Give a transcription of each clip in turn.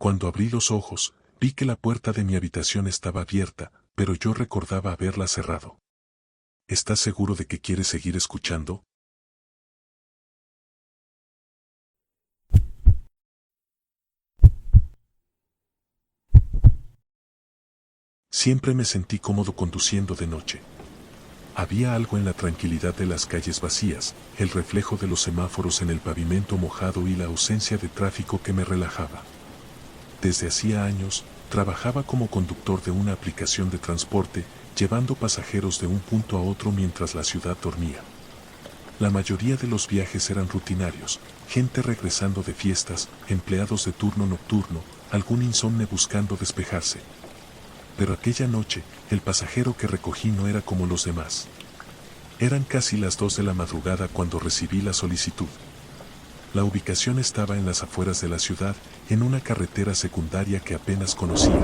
Cuando abrí los ojos, vi que la puerta de mi habitación estaba abierta, pero yo recordaba haberla cerrado. ¿Estás seguro de que quieres seguir escuchando? Siempre me sentí cómodo conduciendo de noche. Había algo en la tranquilidad de las calles vacías, el reflejo de los semáforos en el pavimento mojado y la ausencia de tráfico que me relajaba. Desde hacía años, trabajaba como conductor de una aplicación de transporte, llevando pasajeros de un punto a otro mientras la ciudad dormía. La mayoría de los viajes eran rutinarios, gente regresando de fiestas, empleados de turno nocturno, algún insomne buscando despejarse. Pero aquella noche, el pasajero que recogí no era como los demás. Eran casi las 2 de la madrugada cuando recibí la solicitud. La ubicación estaba en las afueras de la ciudad, en una carretera secundaria que apenas conocía.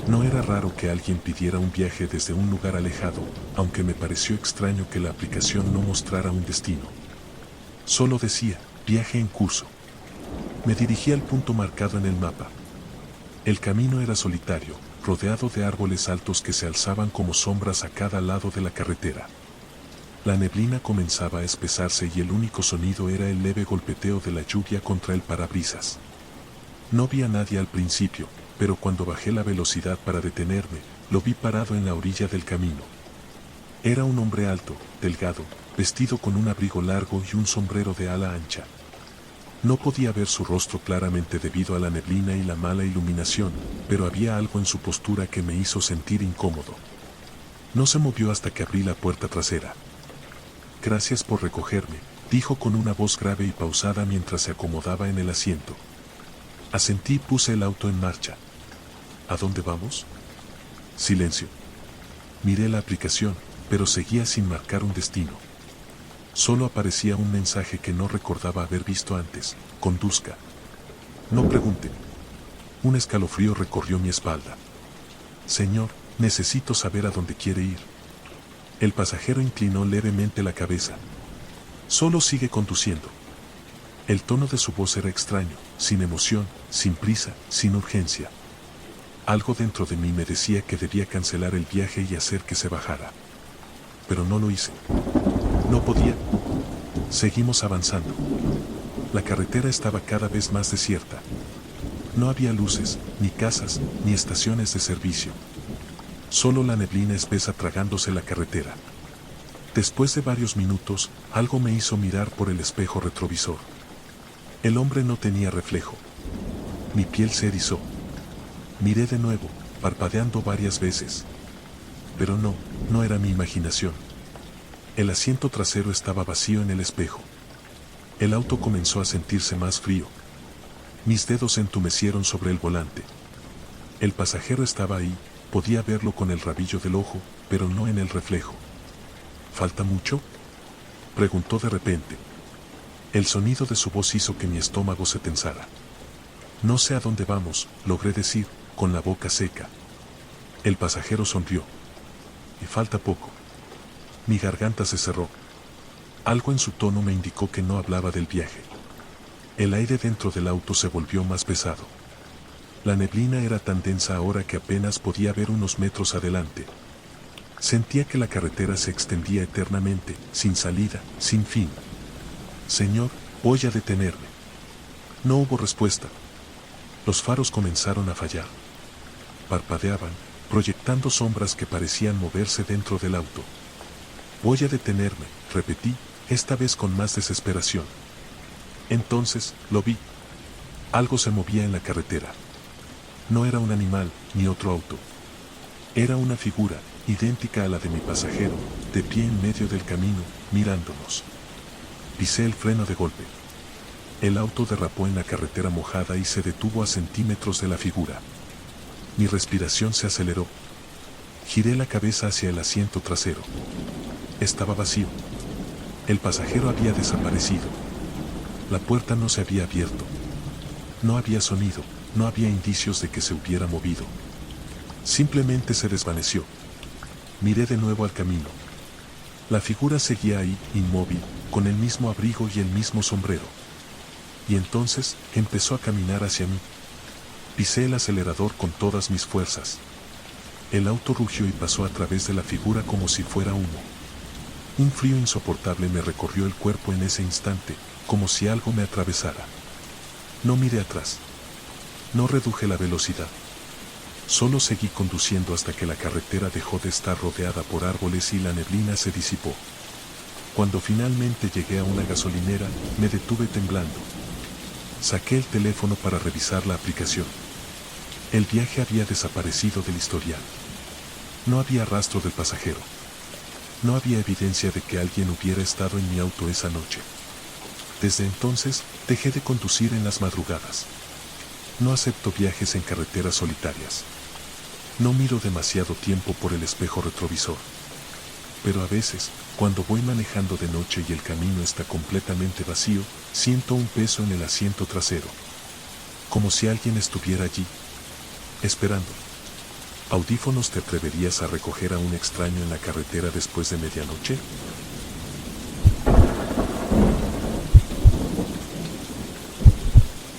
No era raro que alguien pidiera un viaje desde un lugar alejado, aunque me pareció extraño que la aplicación no mostrara un destino. Solo decía, viaje en curso. Me dirigí al punto marcado en el mapa. El camino era solitario, rodeado de árboles altos que se alzaban como sombras a cada lado de la carretera. La neblina comenzaba a espesarse y el único sonido era el leve golpeteo de la lluvia contra el parabrisas. No vi a nadie al principio, pero cuando bajé la velocidad para detenerme, lo vi parado en la orilla del camino. Era un hombre alto, delgado, vestido con un abrigo largo y un sombrero de ala ancha. No podía ver su rostro claramente debido a la neblina y la mala iluminación, pero había algo en su postura que me hizo sentir incómodo. No se movió hasta que abrí la puerta trasera. Gracias por recogerme, dijo con una voz grave y pausada mientras se acomodaba en el asiento. Asentí y puse el auto en marcha. ¿A dónde vamos? Silencio. Miré la aplicación, pero seguía sin marcar un destino. Solo aparecía un mensaje que no recordaba haber visto antes: conduzca. No pregunte. Un escalofrío recorrió mi espalda. Señor, necesito saber a dónde quiere ir. El pasajero inclinó levemente la cabeza. Solo sigue conduciendo. El tono de su voz era extraño, sin emoción, sin prisa, sin urgencia. Algo dentro de mí me decía que debía cancelar el viaje y hacer que se bajara. Pero no lo hice. No podía. Seguimos avanzando. La carretera estaba cada vez más desierta. No había luces, ni casas, ni estaciones de servicio. Solo la neblina espesa tragándose la carretera. Después de varios minutos, algo me hizo mirar por el espejo retrovisor. El hombre no tenía reflejo. Mi piel se erizó. Miré de nuevo, parpadeando varias veces. Pero no era mi imaginación. El asiento trasero estaba vacío en el espejo. El auto comenzó a sentirse más frío. Mis dedos se entumecieron sobre el volante. El pasajero estaba ahí, podía verlo con el rabillo del ojo, pero no en el reflejo. ¿Falta mucho?, preguntó de repente. El sonido de su voz hizo que mi estómago se tensara. No sé a dónde vamos, logré decir, con la boca seca. El pasajero sonrió. Y falta poco. Mi garganta se cerró. Algo en su tono me indicó que no hablaba del viaje. El aire dentro del auto se volvió más pesado. La neblina era tan densa ahora que apenas podía ver unos metros adelante. Sentía que la carretera se extendía eternamente, sin salida, sin fin. Señor, voy a detenerme. No hubo respuesta. Los faros comenzaron a fallar. Parpadeaban, proyectando sombras que parecían moverse dentro del auto. Voy a detenerme, repetí, esta vez con más desesperación. Entonces, lo vi. Algo se movía en la carretera. No era un animal, ni otro auto. Era una figura, idéntica a la de mi pasajero, de pie en medio del camino, mirándonos. Pisé el freno de golpe. El auto derrapó en la carretera mojada y se detuvo a centímetros de la figura. Mi respiración se aceleró. Giré la cabeza hacia el asiento trasero. Estaba vacío. El pasajero había desaparecido. La puerta no se había abierto. No había sonido, no había indicios de que se hubiera movido. Simplemente se desvaneció. Miré de nuevo al camino. La figura seguía ahí, inmóvil, con el mismo abrigo y el mismo sombrero. Y entonces empezó a caminar hacia mí. Pisé el acelerador con todas mis fuerzas. El auto rugió y pasó a través de la figura como si fuera humo. Un frío insoportable me recorrió el cuerpo en ese instante, como si algo me atravesara. No miré atrás. No reduje la velocidad. Solo seguí conduciendo hasta que la carretera dejó de estar rodeada por árboles y la neblina se disipó. Cuando finalmente llegué a una gasolinera, me detuve temblando. Saqué el teléfono para revisar la aplicación. El viaje había desaparecido del historial. No había rastro del pasajero. No había evidencia de que alguien hubiera estado en mi auto esa noche. Desde entonces, dejé de conducir en las madrugadas. No acepto viajes en carreteras solitarias. No miro demasiado tiempo por el espejo retrovisor. Pero a veces, cuando voy manejando de noche y el camino está completamente vacío, siento un peso en el asiento trasero. Como si alguien estuviera allí, esperando. ¿Audífonos te atreverías a recoger a un extraño en la carretera después de medianoche?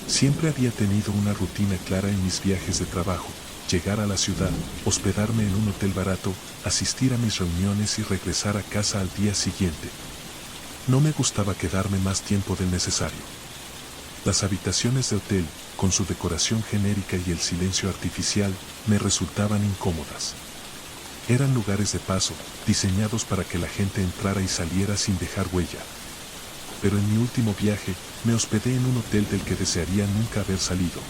Siempre había tenido una rutina clara en mis viajes de trabajo: llegar a la ciudad, hospedarme en un hotel barato, asistir a mis reuniones y regresar a casa al día siguiente. No me gustaba quedarme más tiempo del necesario. Las habitaciones de hotel, con su decoración genérica y el silencio artificial, me resultaban incómodas. Eran lugares de paso, diseñados para que la gente entrara y saliera sin dejar huella. Pero en mi último viaje, me hospedé en un hotel del que desearía nunca haber salido.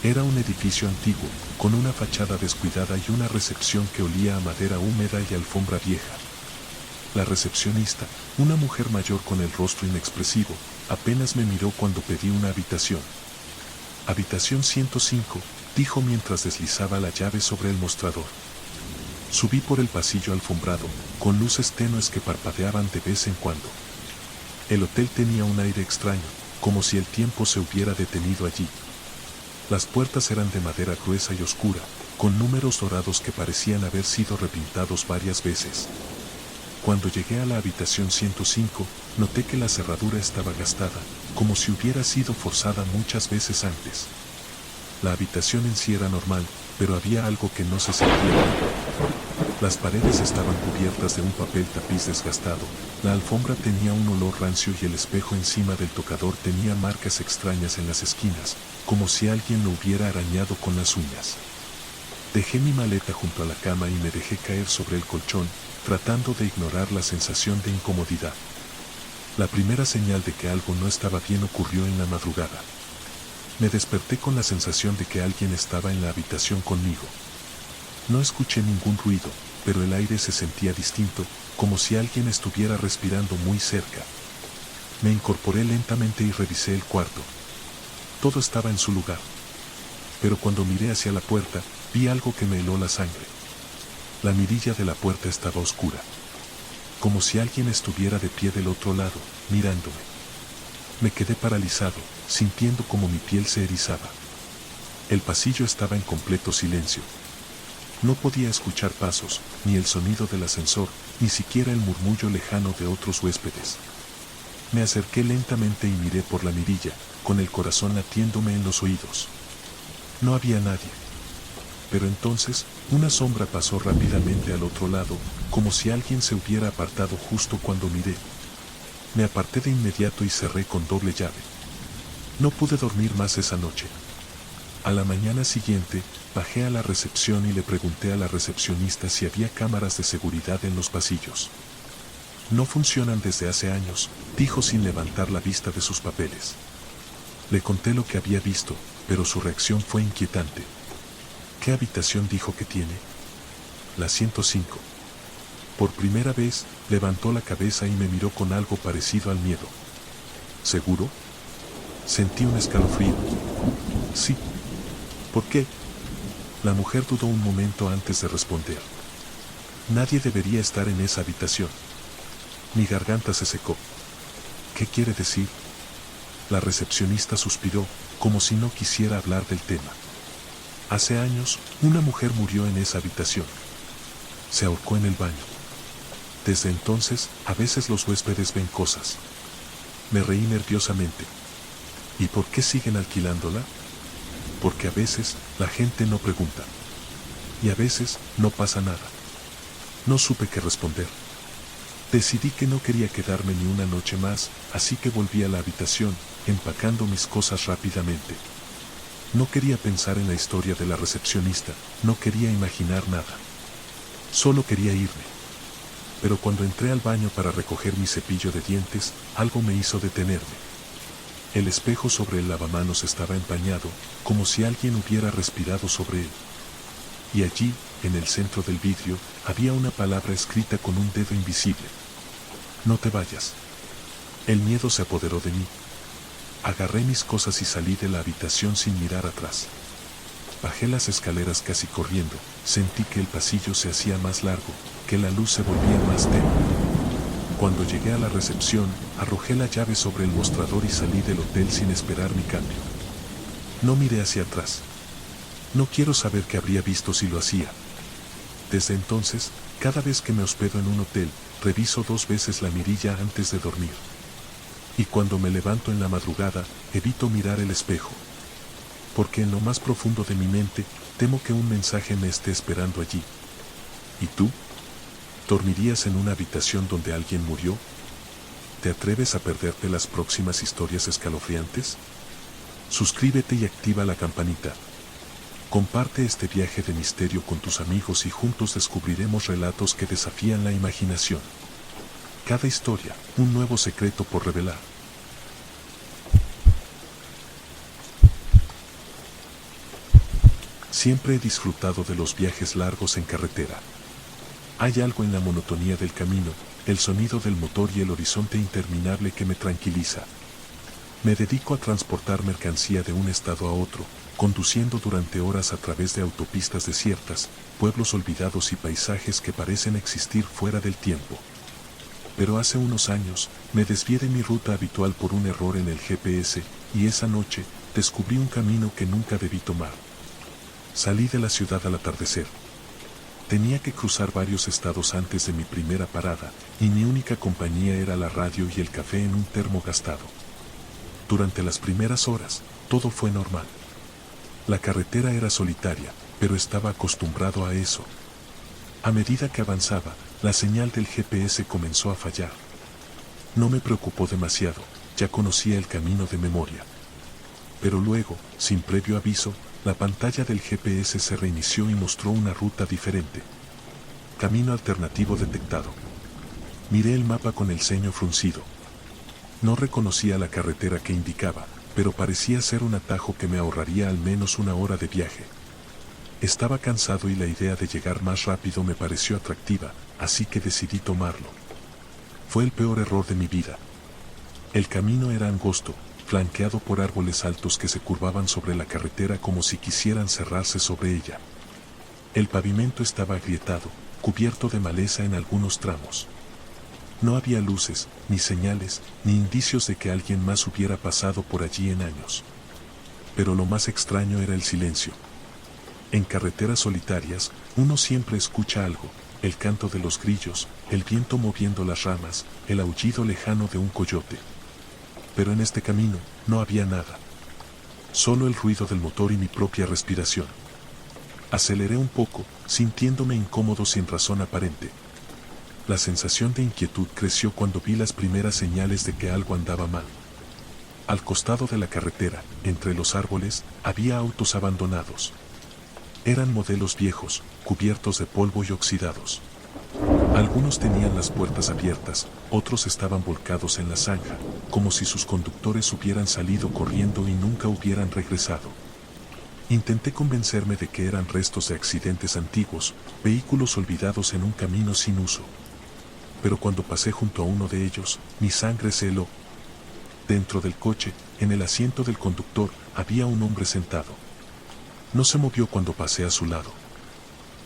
Era un edificio antiguo, con una fachada descuidada y una recepción que olía a madera húmeda y alfombra vieja. La recepcionista, una mujer mayor con el rostro inexpresivo, apenas me miró cuando pedí una habitación. Habitación 105, dijo mientras deslizaba la llave sobre el mostrador. Subí por el pasillo alfombrado, con luces tenues que parpadeaban de vez en cuando. El hotel tenía un aire extraño, como si el tiempo se hubiera detenido allí. Las puertas eran de madera gruesa y oscura, con números dorados que parecían haber sido repintados varias veces. Cuando llegué a la habitación 105, noté que la cerradura estaba gastada, como si hubiera sido forzada muchas veces antes. La habitación en sí era normal, pero había algo que no se sentía bien. Las paredes estaban cubiertas de un papel tapiz desgastado, la alfombra tenía un olor rancio y el espejo encima del tocador tenía marcas extrañas en las esquinas, como si alguien lo hubiera arañado con las uñas. Dejé mi maleta junto a la cama y me dejé caer sobre el colchón, tratando de ignorar la sensación de incomodidad. La primera señal de que algo no estaba bien ocurrió en la madrugada. Me desperté con la sensación de que alguien estaba en la habitación conmigo. No escuché ningún ruido, pero el aire se sentía distinto, como si alguien estuviera respirando muy cerca. Me incorporé lentamente y revisé el cuarto. Todo estaba en su lugar. Pero cuando miré hacia la puerta, vi algo que me heló la sangre. La mirilla de la puerta estaba oscura. Como si alguien estuviera de pie del otro lado, mirándome. Me quedé paralizado, sintiendo como mi piel se erizaba. El pasillo estaba en completo silencio. No podía escuchar pasos, ni el sonido del ascensor, ni siquiera el murmullo lejano de otros huéspedes. Me acerqué lentamente y miré por la mirilla, con el corazón latiéndome en los oídos. No había nadie. Pero entonces, una sombra pasó rápidamente al otro lado, como si alguien se hubiera apartado justo cuando miré. Me aparté de inmediato y cerré con doble llave. No pude dormir más esa noche. A la mañana siguiente, bajé a la recepción y le pregunté a la recepcionista si había cámaras de seguridad en los pasillos. No funcionan desde hace años, dijo sin levantar la vista de sus papeles. Le conté lo que había visto, pero su reacción fue inquietante. ¿Qué habitación dijo que tiene? La 105. Por primera vez, levantó la cabeza y me miró con algo parecido al miedo. ¿Seguro? Sentí un escalofrío. Sí. ¿Por qué? La mujer dudó un momento antes de responder. Nadie debería estar en esa habitación. Mi garganta se secó. ¿Qué quiere decir? La recepcionista suspiró, como si no quisiera hablar del tema. Hace años, una mujer murió en esa habitación. Se ahorcó en el baño. Desde entonces, a veces los huéspedes ven cosas. Me reí nerviosamente. ¿Y por qué siguen alquilándola? porque a veces la gente no pregunta. Y a veces no pasa nada. No supe qué responder. Decidí que no quería quedarme ni una noche más, así que volví a la habitación, empacando mis cosas rápidamente. No quería pensar en la historia de la recepcionista, no quería imaginar nada. Solo quería irme. Pero cuando entré al baño para recoger mi cepillo de dientes, algo me hizo detenerme. El espejo sobre el lavamanos estaba empañado, como si alguien hubiera respirado sobre él. Y allí, en el centro del vidrio, había una palabra escrita con un dedo invisible. No te vayas. El miedo se apoderó de mí. Agarré mis cosas y salí de la habitación sin mirar atrás. Bajé las escaleras casi corriendo, sentí que el pasillo se hacía más largo, que la luz se volvía más tenue. Cuando llegué a la recepción, arrojé la llave sobre el mostrador y salí del hotel sin esperar mi cambio. No miré hacia atrás. No quiero saber qué habría visto si lo hacía. Desde entonces, cada vez que me hospedo en un hotel, reviso 2 veces la mirilla antes de dormir. Y cuando me levanto en la madrugada, evito mirar el espejo. Porque en lo más profundo de mi mente, temo que un mensaje me esté esperando allí. ¿Y tú? ¿Dormirías en una habitación donde alguien murió? ¿Te atreves a perderte las próximas historias escalofriantes? Suscríbete y activa la campanita. Comparte este viaje de misterio con tus amigos y juntos descubriremos relatos que desafían la imaginación. Cada historia, un nuevo secreto por revelar. Siempre he disfrutado de los viajes largos en carretera. Hay algo en la monotonía del camino, el sonido del motor y el horizonte interminable que me tranquiliza. Me dedico a transportar mercancía de un estado a otro, conduciendo durante horas a través de autopistas desiertas, pueblos olvidados y paisajes que parecen existir fuera del tiempo. Pero hace unos años, me desvié de mi ruta habitual por un error en el GPS, y esa noche, descubrí un camino que nunca debí tomar. Salí de la ciudad al atardecer. Tenía que cruzar varios estados antes de mi primera parada, y mi única compañía era la radio y el café en un termo gastado. Durante las primeras horas, todo fue normal. La carretera era solitaria, pero estaba acostumbrado a eso. A medida que avanzaba, la señal del GPS comenzó a fallar. No me preocupó demasiado, ya conocía el camino de memoria. Pero luego, sin previo aviso, la pantalla del GPS se reinició y mostró una ruta diferente. Camino alternativo detectado. Miré el mapa con el ceño fruncido. No reconocía la carretera que indicaba, pero parecía ser un atajo que me ahorraría al menos 1 hora de viaje. Estaba cansado y la idea de llegar más rápido me pareció atractiva, así que decidí tomarlo. Fue el peor error de mi vida. El camino era angosto, flanqueado por árboles altos que se curvaban sobre la carretera como si quisieran cerrarse sobre ella. El pavimento estaba agrietado, cubierto de maleza en algunos tramos. No había luces, ni señales, ni indicios de que alguien más hubiera pasado por allí en años. Pero lo más extraño era el silencio. En carreteras solitarias, uno siempre escucha algo, el canto de los grillos, el viento moviendo las ramas, el aullido lejano de un coyote. Pero en este camino, no había nada. Solo el ruido del motor y mi propia respiración. Aceleré un poco, sintiéndome incómodo sin razón aparente. La sensación de inquietud creció cuando vi las primeras señales de que algo andaba mal. Al costado de la carretera, entre los árboles, había autos abandonados. Eran modelos viejos, cubiertos de polvo y oxidados. Algunos tenían las puertas abiertas, otros estaban volcados en la zanja, como si sus conductores hubieran salido corriendo y nunca hubieran regresado. Intenté convencerme de que eran restos de accidentes antiguos, vehículos olvidados en un camino sin uso. Pero cuando pasé junto a uno de ellos, mi sangre se heló. Dentro del coche, en el asiento del conductor, había un hombre sentado. No se movió cuando pasé a su lado.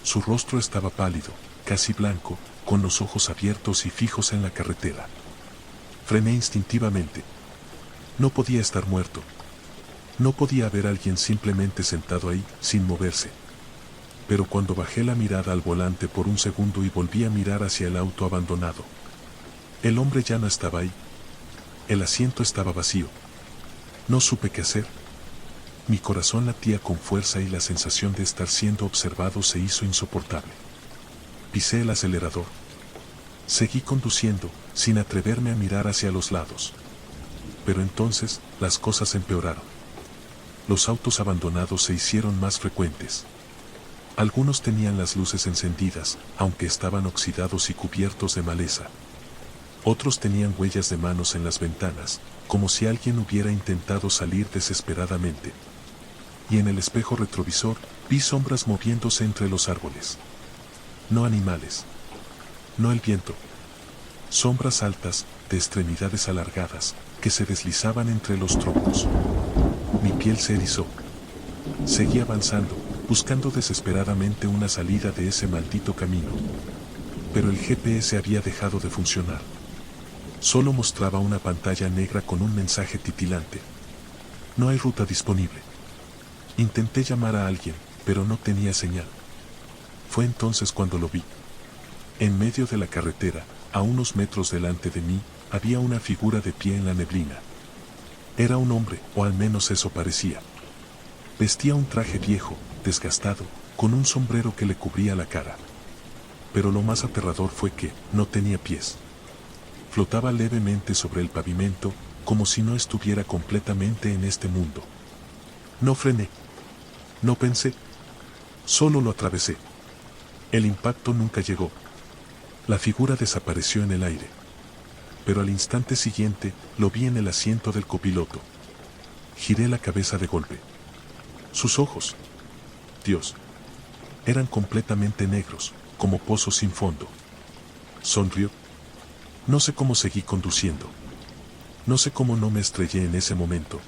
Su rostro estaba pálido, casi blanco, con los ojos abiertos y fijos en la carretera. Frené instintivamente. No podía estar muerto. No podía haber alguien simplemente sentado ahí, sin moverse. Pero cuando bajé la mirada al volante por un segundo y volví a mirar hacia el auto abandonado, el hombre ya no estaba ahí. El asiento estaba vacío. No supe qué hacer. Mi corazón latía con fuerza y la sensación de estar siendo observado se hizo insoportable. Pisé el acelerador. Seguí conduciendo, sin atreverme a mirar hacia los lados. Pero entonces, las cosas empeoraron. Los autos abandonados se hicieron más frecuentes. Algunos tenían las luces encendidas, aunque estaban oxidados y cubiertos de maleza. Otros tenían huellas de manos en las ventanas, como si alguien hubiera intentado salir desesperadamente. Y en el espejo retrovisor, vi sombras moviéndose entre los árboles. No animales. No el viento. Sombras altas, de extremidades alargadas, que se deslizaban entre los troncos. Mi piel se erizó. Seguí avanzando, buscando desesperadamente una salida de ese maldito camino. Pero el GPS había dejado de funcionar. Solo mostraba una pantalla negra con un mensaje titilante. No hay ruta disponible. Intenté llamar a alguien, pero no tenía señal. Fue entonces cuando lo vi. En medio de la carretera, a unos metros delante de mí, había una figura de pie en la neblina. Era un hombre, o al menos eso parecía. Vestía un traje viejo, desgastado, con un sombrero que le cubría la cara. Pero lo más aterrador fue que no tenía pies. Flotaba levemente sobre el pavimento, como si no estuviera completamente en este mundo. No frené. No pensé. Solo lo atravesé. El impacto nunca llegó. La figura desapareció en el aire. Pero al instante siguiente, lo vi en el asiento del copiloto. Giré la cabeza de golpe. Sus ojos, Dios, eran completamente negros, como pozos sin fondo. Sonrió. No sé cómo seguí conduciendo. No sé cómo no me estrellé en ese momento.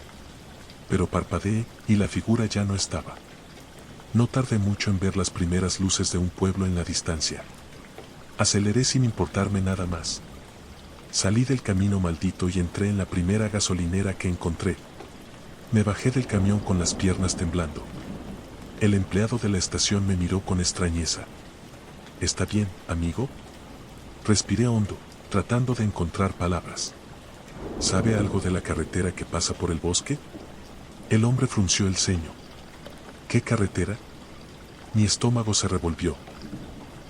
Pero parpadeé y la figura ya no estaba. No tardé mucho en ver las primeras luces de un pueblo en la distancia. Aceleré sin importarme nada más. Salí del camino maldito y entré en la primera gasolinera que encontré. Me bajé del camión con las piernas temblando. El empleado de la estación me miró con extrañeza. ¿Está bien, amigo? Respiré hondo, tratando de encontrar palabras. ¿Sabe algo de la carretera que pasa por el bosque? El hombre frunció el ceño. ¿Qué carretera? Mi estómago se revolvió.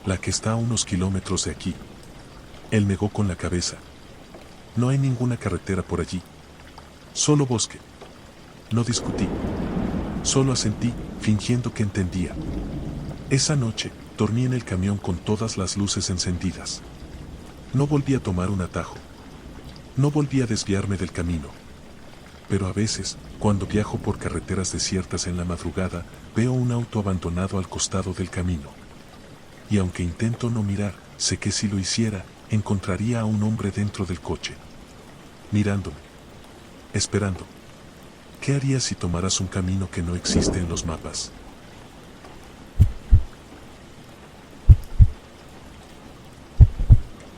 La que está a unos kilómetros de aquí. Él negó con la cabeza. No hay ninguna carretera por allí. Solo bosque. No discutí. Solo asentí, fingiendo que entendía. Esa noche, dormí en el camión con todas las luces encendidas. No volví a tomar un atajo. No volví a desviarme del camino. Pero a veces, cuando viajo por carreteras desiertas en la madrugada, veo un auto abandonado al costado del camino. Y aunque intento no mirar, sé que si lo hiciera, encontraría a un hombre dentro del coche. Mirándome. Esperando. ¿Qué harías si tomaras un camino que no existe en los mapas?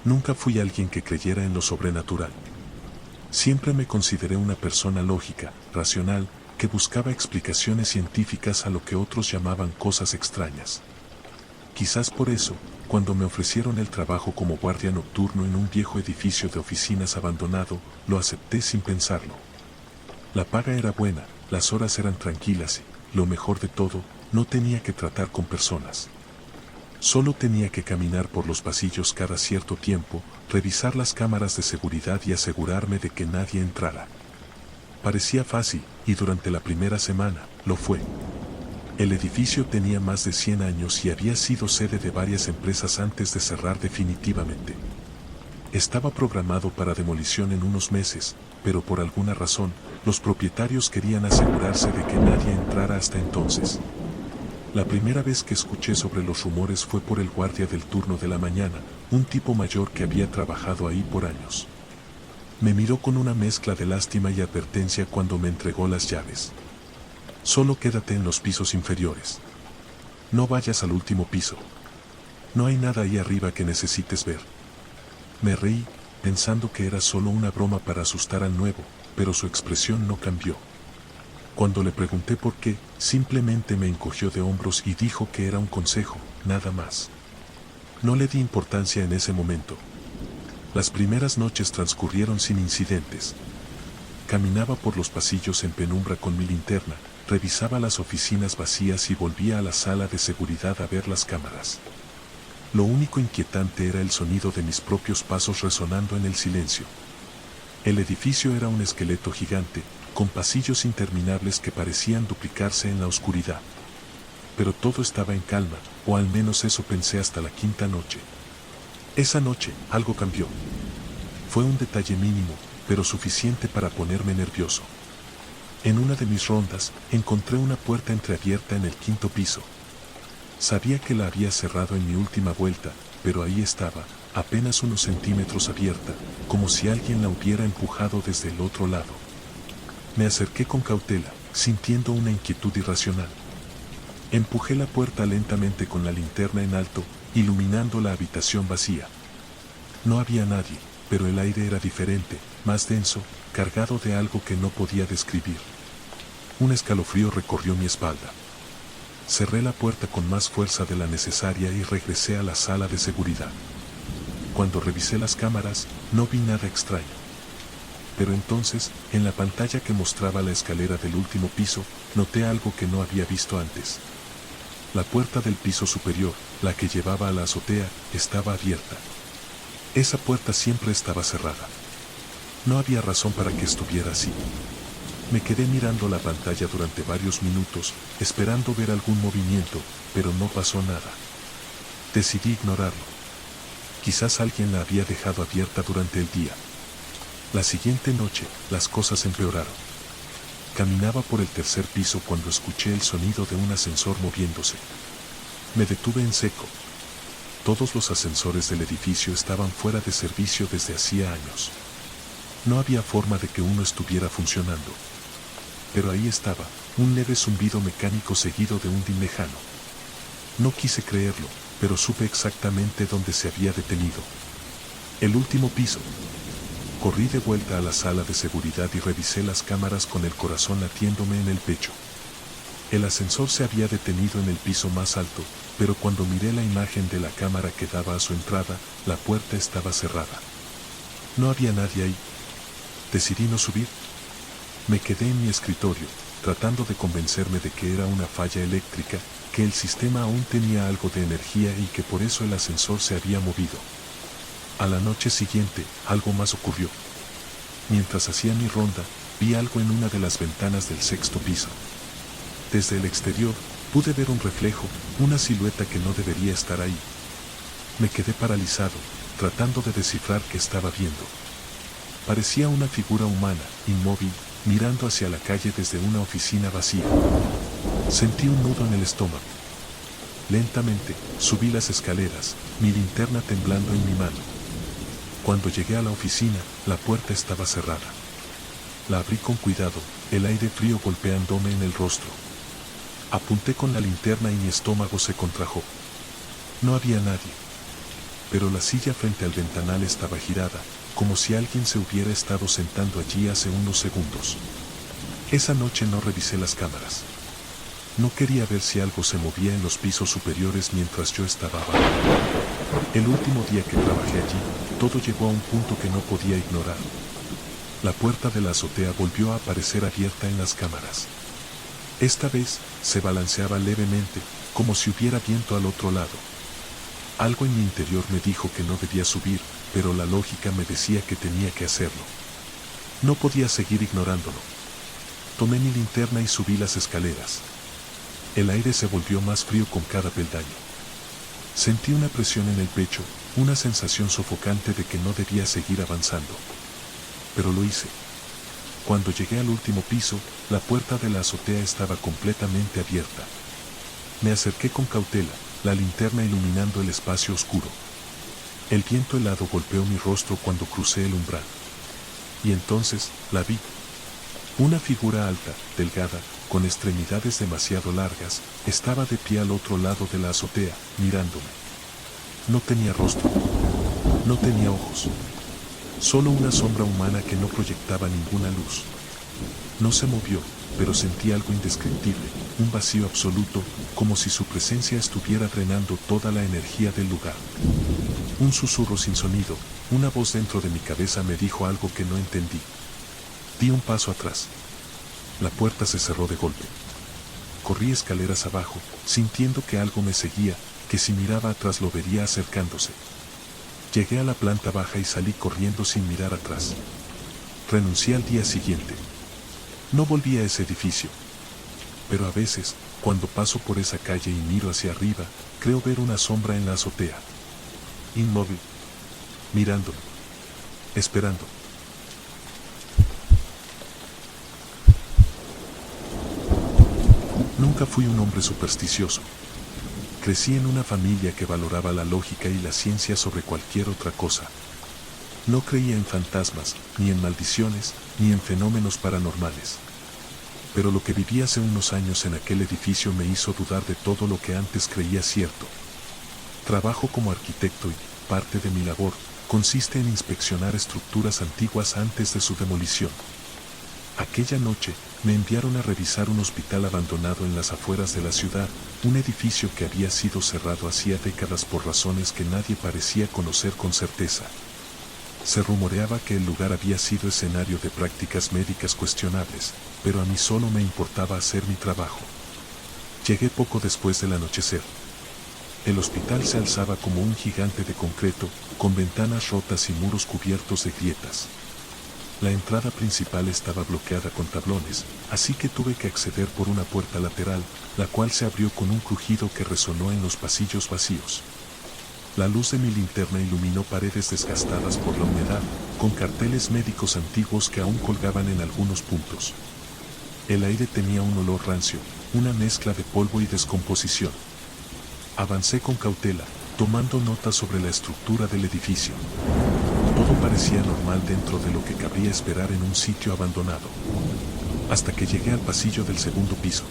Nunca fui alguien que creyera en lo sobrenatural. Siempre me consideré una persona lógica, racional, que buscaba explicaciones científicas a lo que otros llamaban cosas extrañas. Quizás por eso, cuando me ofrecieron el trabajo como guardia nocturno en un viejo edificio de oficinas abandonado, lo acepté sin pensarlo. La paga era buena, las horas eran tranquilas y, lo mejor de todo, no tenía que tratar con personas. Solo tenía que caminar por los pasillos cada cierto tiempo, revisar las cámaras de seguridad y asegurarme de que nadie entrara. Parecía fácil, y durante la primera semana, lo fue. El edificio tenía más de 100 años y había sido sede de varias empresas antes de cerrar definitivamente. Estaba programado para demolición en unos meses, pero por alguna razón, los propietarios querían asegurarse de que nadie entrara hasta entonces. La primera vez que escuché sobre los rumores fue por el guardia del turno de la mañana, un tipo mayor que había trabajado ahí por años. Me miró con una mezcla de lástima y advertencia cuando me entregó las llaves. Solo quédate en los pisos inferiores. No vayas al último piso. No hay nada ahí arriba que necesites ver. Me reí, pensando que era solo una broma para asustar al nuevo, pero su expresión no cambió. Cuando le pregunté por qué, simplemente me encogió de hombros y dijo que era un consejo, nada más. No le di importancia en ese momento. Las primeras noches transcurrieron sin incidentes. Caminaba por los pasillos en penumbra con mi linterna, revisaba las oficinas vacías y volvía a la sala de seguridad a ver las cámaras. Lo único inquietante era el sonido de mis propios pasos resonando en el silencio. El edificio era un esqueleto gigante, con pasillos interminables que parecían duplicarse en la oscuridad. Pero todo estaba en calma, o al menos eso pensé hasta la quinta noche. Esa noche, algo cambió. Fue un detalle mínimo, pero suficiente para ponerme nervioso. En una de mis rondas, encontré una puerta entreabierta en el quinto piso. Sabía que la había cerrado en mi última vuelta, pero ahí estaba, apenas unos centímetros abierta, como si alguien la hubiera empujado desde el otro lado. Me acerqué con cautela, sintiendo una inquietud irracional. Empujé la puerta lentamente con la linterna en alto, iluminando la habitación vacía. No había nadie, pero el aire era diferente, más denso, cargado de algo que no podía describir. Un escalofrío recorrió mi espalda. Cerré la puerta con más fuerza de la necesaria y regresé a la sala de seguridad. Cuando revisé las cámaras, no vi nada extraño. Pero entonces, en la pantalla que mostraba la escalera del último piso, noté algo que no había visto antes. La puerta del piso superior, la que llevaba a la azotea, estaba abierta. Esa puerta siempre estaba cerrada. No había razón para que estuviera así. Me quedé mirando la pantalla durante varios minutos, esperando ver algún movimiento, pero no pasó nada. Decidí ignorarlo. Quizás alguien la había dejado abierta durante el día. La siguiente noche, las cosas empeoraron. Caminaba por el tercer piso cuando escuché el sonido de un ascensor moviéndose. Me detuve en seco. Todos los ascensores del edificio estaban fuera de servicio desde hacía años. No había forma de que uno estuviera funcionando. Pero ahí estaba, un leve zumbido mecánico seguido de un din lejano. No quise creerlo, pero supe exactamente dónde se había detenido. El último piso. Corrí de vuelta a la sala de seguridad y revisé las cámaras con el corazón latiéndome en el pecho. El ascensor se había detenido en el piso más alto, pero cuando miré la imagen de la cámara que daba a su entrada, la puerta estaba cerrada. No había nadie ahí. Decidí no subir. Me quedé en mi escritorio, tratando de convencerme de que era una falla eléctrica, que el sistema aún tenía algo de energía y que por eso el ascensor se había movido. A la noche siguiente, algo más ocurrió. Mientras hacía mi ronda, vi algo en una de las ventanas del sexto piso. Desde el exterior, pude ver un reflejo, una silueta que no debería estar ahí. Me quedé paralizado, tratando de descifrar qué estaba viendo. Parecía una figura humana, inmóvil, mirando hacia la calle desde una oficina vacía. Sentí un nudo en el estómago. Lentamente, subí las escaleras, mi linterna temblando en mi mano. Cuando llegué a la oficina, la puerta estaba cerrada. La abrí con cuidado, el aire frío golpeándome en el rostro. Apunté con la linterna y mi estómago se contrajo. No había nadie. Pero la silla frente al ventanal estaba girada, como si alguien se hubiera estado sentando allí hace unos segundos. Esa noche no revisé las cámaras. No quería ver si algo se movía en los pisos superiores mientras yo estaba abajo. El último día que trabajé allí, todo llegó a un punto que no podía ignorar. La puerta de la azotea volvió a aparecer abierta en las cámaras. Esta vez, se balanceaba levemente, como si hubiera viento al otro lado. Algo en mi interior me dijo que no debía subir, pero la lógica me decía que tenía que hacerlo. No podía seguir ignorándolo. Tomé mi linterna y subí las escaleras. El aire se volvió más frío con cada peldaño. Sentí una presión en el pecho, una sensación sofocante de que no debía seguir avanzando. Pero lo hice. Cuando llegué al último piso, la puerta de la azotea estaba completamente abierta. Me acerqué con cautela, la linterna iluminando el espacio oscuro. El viento helado golpeó mi rostro cuando crucé el umbral. Y entonces, la vi. Una figura alta, delgada, con extremidades demasiado largas, estaba de pie al otro lado de la azotea, mirándome. No tenía rostro. No tenía ojos. Solo una sombra humana que no proyectaba ninguna luz. No se movió, pero sentí algo indescriptible, un vacío absoluto, como si su presencia estuviera drenando toda la energía del lugar. Un susurro sin sonido, una voz dentro de mi cabeza me dijo algo que no entendí. Di un paso atrás. La puerta se cerró de golpe. corrí escaleras abajo, sintiendo que algo me seguía, que si miraba atrás lo vería acercándose. Llegué a la planta baja y salí corriendo sin mirar atrás. Renuncié al día siguiente. No volví a ese edificio. Pero a veces, cuando paso por esa calle y miro hacia arriba, creo ver una sombra en la azotea. Inmóvil. Mirándome. Esperando. Nunca fui un hombre supersticioso. Crecí en una familia que valoraba la lógica y la ciencia sobre cualquier otra cosa. No creía en fantasmas, ni en maldiciones, ni en fenómenos paranormales. Pero lo que viví hace unos años en aquel edificio me hizo dudar de todo lo que antes creía cierto. Trabajo como arquitecto y parte de mi labor consiste en inspeccionar estructuras antiguas antes de su demolición. Aquella noche me enviaron a revisar un hospital abandonado en las afueras de la ciudad, un edificio que había sido cerrado hacía décadas por razones que nadie parecía conocer con certeza. Se rumoreaba que el lugar había sido escenario de prácticas médicas cuestionables, pero a mí solo me importaba hacer mi trabajo. Llegué poco después del anochecer. El hospital se alzaba como un gigante de concreto, con ventanas rotas y muros cubiertos de grietas. La entrada principal estaba bloqueada con tablones, así que tuve que acceder por una puerta lateral, la cual se abrió con un crujido que resonó en los pasillos vacíos. La luz de mi linterna iluminó paredes desgastadas por la humedad, con carteles médicos antiguos que aún colgaban en algunos puntos. El aire tenía un olor rancio, una mezcla de polvo y descomposición. Avancé con cautela, tomando notas sobre la estructura del edificio. Todo parecía normal dentro de lo que cabría esperar en un sitio abandonado. Hasta que llegué al pasillo del segundo piso.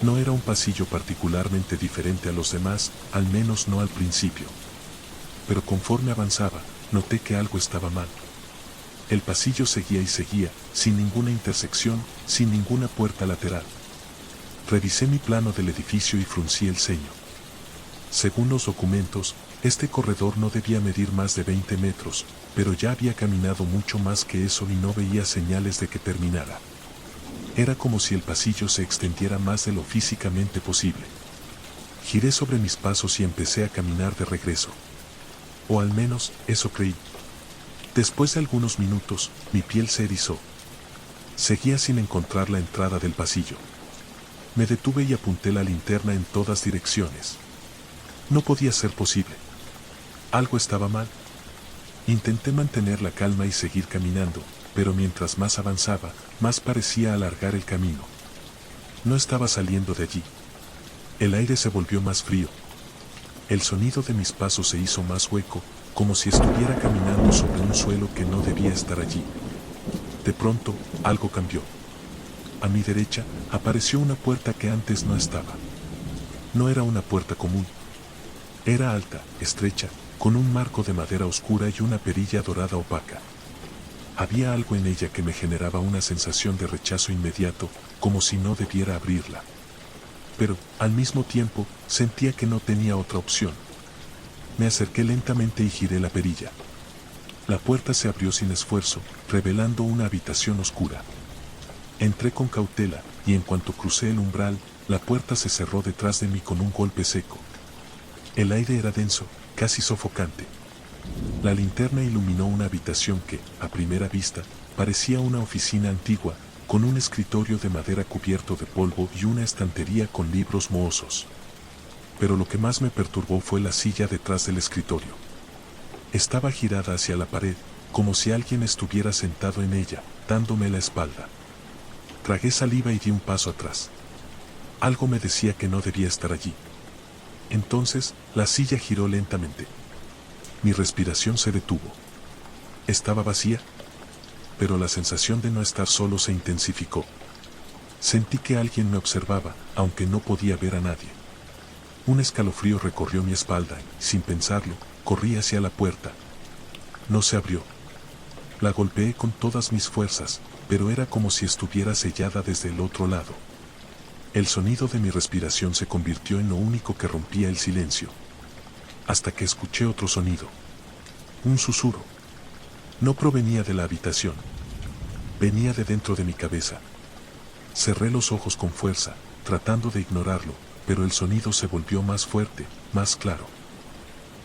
No era un pasillo particularmente diferente a los demás, al menos no al principio. Pero conforme avanzaba, noté que algo estaba mal. El pasillo seguía y seguía, sin ninguna intersección, sin ninguna puerta lateral. Revisé mi plano del edificio y fruncí el ceño. Según los documentos, este corredor no debía medir más de 20 metros, pero ya había caminado mucho más que eso y no veía señales de que terminara. Era como si el pasillo se extendiera más de lo físicamente posible. Giré sobre mis pasos y empecé a caminar de regreso. O al menos, eso creí. Después de algunos minutos, mi piel se erizó. Seguía sin encontrar la entrada del pasillo. Me detuve y apunté la linterna en todas direcciones. No podía ser posible. Algo estaba mal. Intenté mantener la calma y seguir caminando, pero mientras más avanzaba, más parecía alargar el camino. No estaba saliendo de allí. El aire se volvió más frío. El sonido de mis pasos se hizo más hueco, como si estuviera caminando sobre un suelo que no debía estar allí. De pronto, algo cambió. A mi derecha, apareció una puerta que antes no estaba. No era una puerta común. Era alta, estrecha, con un marco de madera oscura y una perilla dorada opaca. Había algo en ella que me generaba una sensación de rechazo inmediato, como si no debiera abrirla. Pero, al mismo tiempo, sentía que no tenía otra opción. Me acerqué lentamente y giré la perilla. La puerta se abrió sin esfuerzo, revelando una habitación oscura. Entré con cautela, y en cuanto crucé el umbral, la puerta se cerró detrás de mí con un golpe seco. El aire era denso, casi sofocante. La linterna iluminó una habitación que, a primera vista, parecía una oficina antigua, con un escritorio de madera cubierto de polvo y una estantería con libros mohosos. Pero lo que más me perturbó fue la silla detrás del escritorio. Estaba girada hacia la pared, como si alguien estuviera sentado en ella, dándome la espalda. Tragué saliva y di un paso atrás. Algo me decía que no debía estar allí. Entonces, la silla giró lentamente. Mi respiración se detuvo. Estaba vacía, pero la sensación de no estar solo se intensificó. Sentí que alguien me observaba, aunque no podía ver a nadie. Un escalofrío recorrió mi espalda y, sin pensarlo, corrí hacia la puerta. No se abrió. La golpeé con todas mis fuerzas, pero era como si estuviera sellada desde el otro lado. El sonido de mi respiración se convirtió en lo único que rompía el silencio. Hasta que escuché otro sonido. Un susurro. No provenía de la habitación. Venía de dentro de mi cabeza. Cerré los ojos con fuerza, tratando de ignorarlo, pero el sonido se volvió más fuerte, más claro.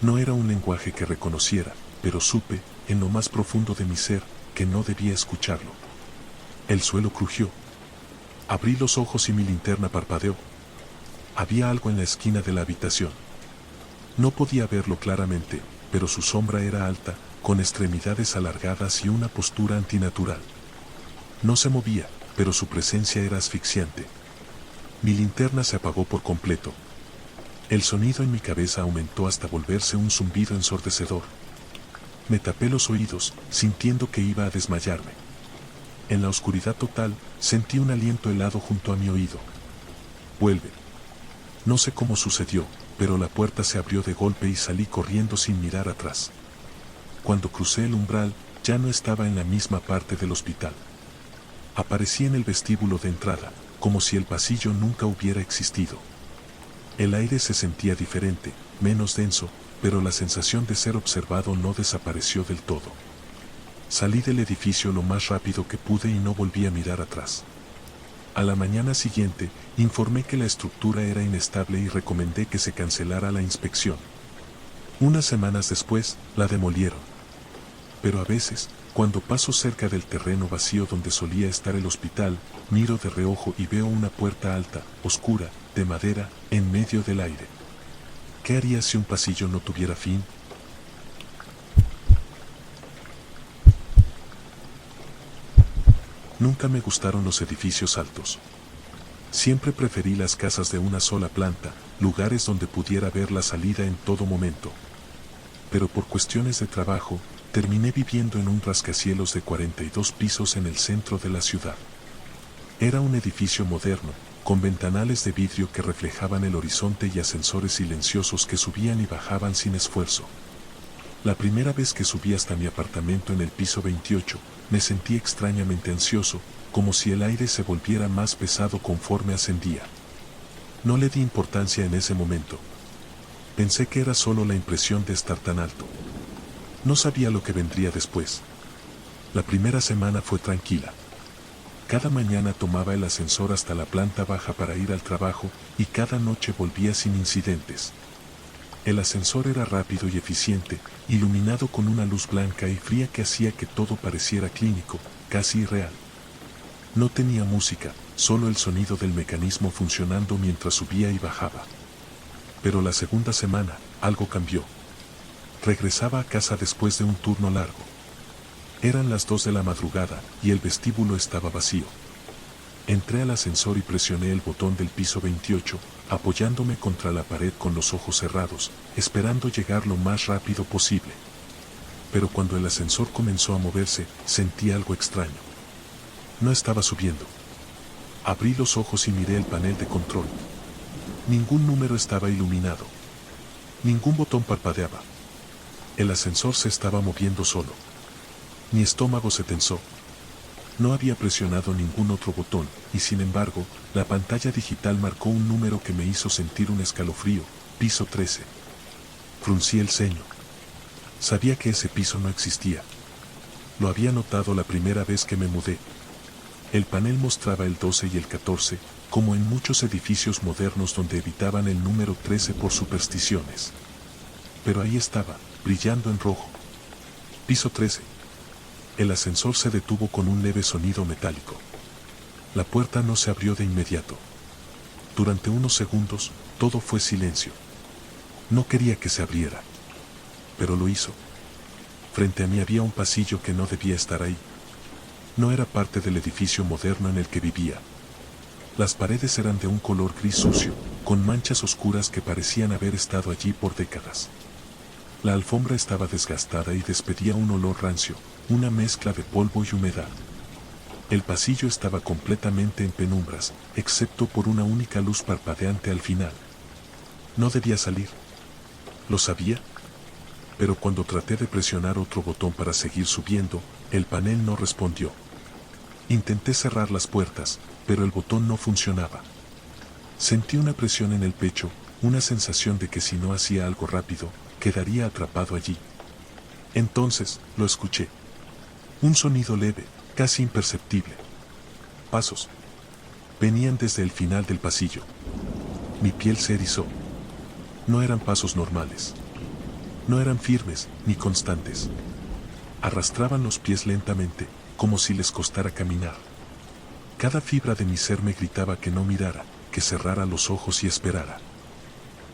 No era un lenguaje que reconociera, pero supe, en lo más profundo de mi ser, que no debía escucharlo. El suelo crujió. Abrí los ojos y mi linterna parpadeó. Había algo en la esquina de la habitación. No podía verlo claramente, pero su sombra era alta, con extremidades alargadas y una postura antinatural. No se movía, pero su presencia era asfixiante. Mi linterna se apagó por completo. El sonido en mi cabeza aumentó hasta volverse un zumbido ensordecedor. Me tapé los oídos, sintiendo que iba a desmayarme. En la oscuridad total, sentí un aliento helado junto a mi oído. Vuelve. No sé cómo sucedió, pero la puerta se abrió de golpe y salí corriendo sin mirar atrás. Cuando crucé el umbral, ya no estaba en la misma parte del hospital. Aparecí en el vestíbulo de entrada, como si el pasillo nunca hubiera existido. El aire se sentía diferente, menos denso, pero la sensación de ser observado no desapareció del todo. Salí del edificio lo más rápido que pude y no volví a mirar atrás. A la mañana siguiente, informé que la estructura era inestable y recomendé que se cancelara la inspección. Unas semanas después, la demolieron. Pero a veces, cuando paso cerca del terreno vacío donde solía estar el hospital, miro de reojo y veo una puerta alta, oscura, de madera, en medio del aire. ¿Qué haría si un pasillo no tuviera fin? Nunca me gustaron los edificios altos. Siempre preferí las casas de una sola planta, lugares donde pudiera ver la salida en todo momento. Pero por cuestiones de trabajo, terminé viviendo en un rascacielos de 42 pisos en el centro de la ciudad. Era un edificio moderno, con ventanales de vidrio que reflejaban el horizonte y ascensores silenciosos que subían y bajaban sin esfuerzo. La primera vez que subí hasta mi apartamento en el piso 28, me sentí extrañamente ansioso, como si el aire se volviera más pesado conforme ascendía. No le di importancia en ese momento. Pensé que era solo la impresión de estar tan alto. No sabía lo que vendría después. La primera semana fue tranquila. Cada mañana tomaba el ascensor hasta la planta baja para ir al trabajo y cada noche volvía sin incidentes. El ascensor era rápido y eficiente, iluminado con una luz blanca y fría que hacía que todo pareciera clínico, casi irreal. No tenía música, solo el sonido del mecanismo funcionando mientras subía y bajaba. Pero la segunda semana, algo cambió. Regresaba a casa después de un turno largo. Eran las 2 de la madrugada y el vestíbulo estaba vacío. Entré al ascensor y presioné el botón del piso 28, apoyándome contra la pared con los ojos cerrados, esperando llegar lo más rápido posible. Pero cuando el ascensor comenzó a moverse, sentí algo extraño. No estaba subiendo. Abrí los ojos y miré el panel de control. Ningún número estaba iluminado. Ningún botón parpadeaba. El ascensor se estaba moviendo solo. Mi estómago se tensó. No había presionado ningún otro botón, y sin embargo, la pantalla digital marcó un número que me hizo sentir un escalofrío, piso 13. Fruncí el ceño. Sabía que ese piso no existía. Lo había notado la primera vez que me mudé. El panel mostraba el 12 y el 14, como en muchos edificios modernos donde evitaban el número 13 por supersticiones. Pero ahí estaba, brillando en rojo. Piso 13. El ascensor se detuvo con un leve sonido metálico. La puerta no se abrió de inmediato. Durante unos segundos, todo fue silencio. No quería que se abriera. Pero lo hizo. Frente a mí había un pasillo que no debía estar ahí. No era parte del edificio moderno en el que vivía. Las paredes eran de un color gris sucio, con manchas oscuras que parecían haber estado allí por décadas. La alfombra estaba desgastada y despedía un olor rancio, una mezcla de polvo y humedad. El pasillo estaba completamente en penumbras, excepto por una única luz parpadeante al final. No debía salir. ¿Lo sabía? Pero cuando traté de presionar otro botón para seguir subiendo, el panel no respondió. Intenté cerrar las puertas, pero el botón no funcionaba. Sentí una presión en el pecho, una sensación de que si no hacía algo rápido, quedaría atrapado allí. Entonces, lo escuché. Un sonido leve, casi imperceptible. Pasos. Venían desde el final del pasillo. Mi piel se erizó. No eran pasos normales. No eran firmes ni constantes. Arrastraban los pies lentamente, como si les costara caminar. Cada fibra de mi ser me gritaba que no mirara, que cerrara los ojos y esperara.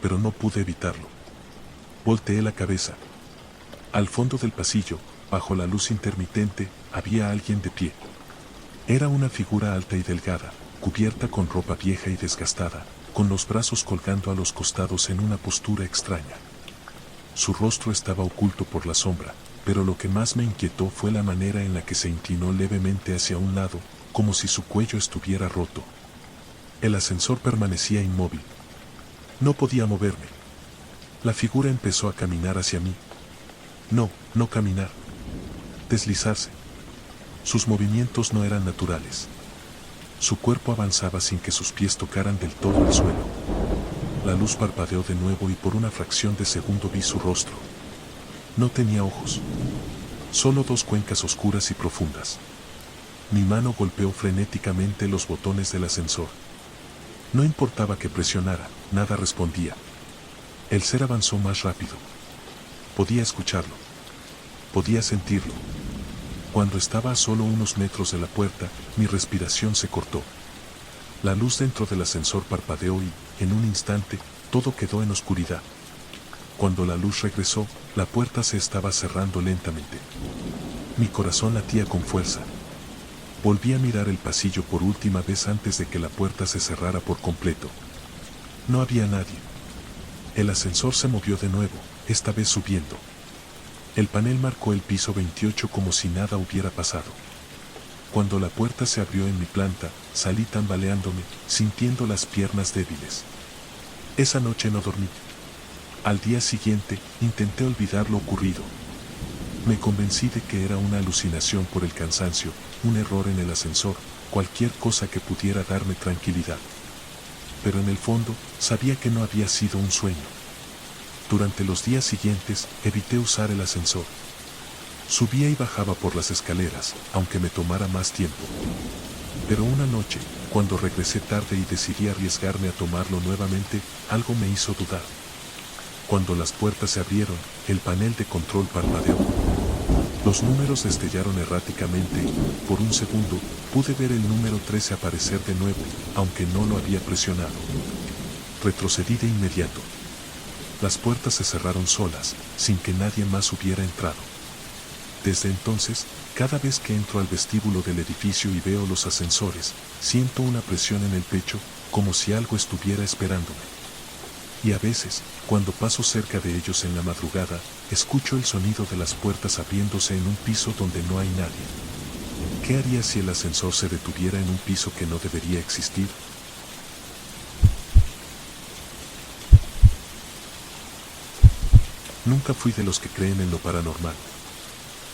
Pero no pude evitarlo. Volteé la cabeza. Al fondo del pasillo, bajo la luz intermitente, había alguien de pie. Era una figura alta y delgada, cubierta con ropa vieja y desgastada, con los brazos colgando a los costados en una postura extraña. Su rostro estaba oculto por la sombra, pero lo que más me inquietó fue la manera en la que se inclinó levemente hacia un lado, como si su cuello estuviera roto. El ascensor permanecía inmóvil. No podía moverme. La figura empezó a caminar hacia mí. No caminar. Deslizarse. Sus movimientos no eran naturales. Su cuerpo avanzaba sin que sus pies tocaran del todo el suelo. La luz parpadeó de nuevo y por una fracción de segundo vi su rostro. No tenía ojos. Solo dos cuencas oscuras y profundas. Mi mano golpeó frenéticamente los botones del ascensor. No importaba que presionara, nada respondía. El ser avanzó más rápido. Podía escucharlo. Podía sentirlo. Cuando estaba a solo unos metros de la puerta, mi respiración se cortó. La luz dentro del ascensor parpadeó y, en un instante, todo quedó en oscuridad. Cuando la luz regresó, la puerta se estaba cerrando lentamente. Mi corazón latía con fuerza. Volví a mirar el pasillo por última vez antes de que la puerta se cerrara por completo. No había nadie. El ascensor se movió de nuevo, esta vez subiendo. El panel marcó el piso 28 como si nada hubiera pasado. Cuando la puerta se abrió en mi planta, salí tambaleándome, sintiendo las piernas débiles. Esa noche no dormí. Al día siguiente, intenté olvidar lo ocurrido. Me convencí de que era una alucinación por el cansancio, un error en el ascensor, cualquier cosa que pudiera darme tranquilidad. Pero en el fondo, sabía que no había sido un sueño. Durante los días siguientes, evité usar el ascensor. Subía y bajaba por las escaleras, aunque me tomara más tiempo. Pero una noche, cuando regresé tarde y decidí arriesgarme a tomarlo nuevamente, algo me hizo dudar. Cuando las puertas se abrieron, el panel de control parpadeó. Los números destellaron erráticamente y, por un segundo, pude ver el número 13 aparecer de nuevo, aunque no lo había presionado. Retrocedí de inmediato. Las puertas se cerraron solas, sin que nadie más hubiera entrado. Desde entonces, cada vez que entro al vestíbulo del edificio y veo los ascensores, siento una presión en el pecho, como si algo estuviera esperándome. Y a veces, cuando paso cerca de ellos en la madrugada, escucho el sonido de las puertas abriéndose en un piso donde no hay nadie. ¿Qué haría si el ascensor se detuviera en un piso que no debería existir? Nunca fui de los que creen en lo paranormal.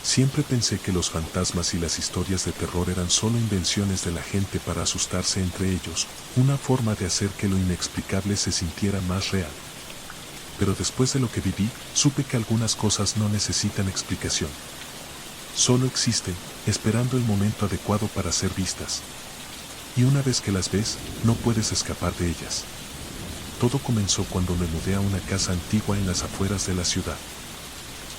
Siempre pensé que los fantasmas y las historias de terror eran solo invenciones de la gente para asustarse entre ellos, una forma de hacer que lo inexplicable se sintiera más real. Pero después de lo que viví, supe que algunas cosas no necesitan explicación. Solo existen, esperando el momento adecuado para ser vistas. Y una vez que las ves, no puedes escapar de ellas. Todo comenzó cuando me mudé a una casa antigua en las afueras de la ciudad.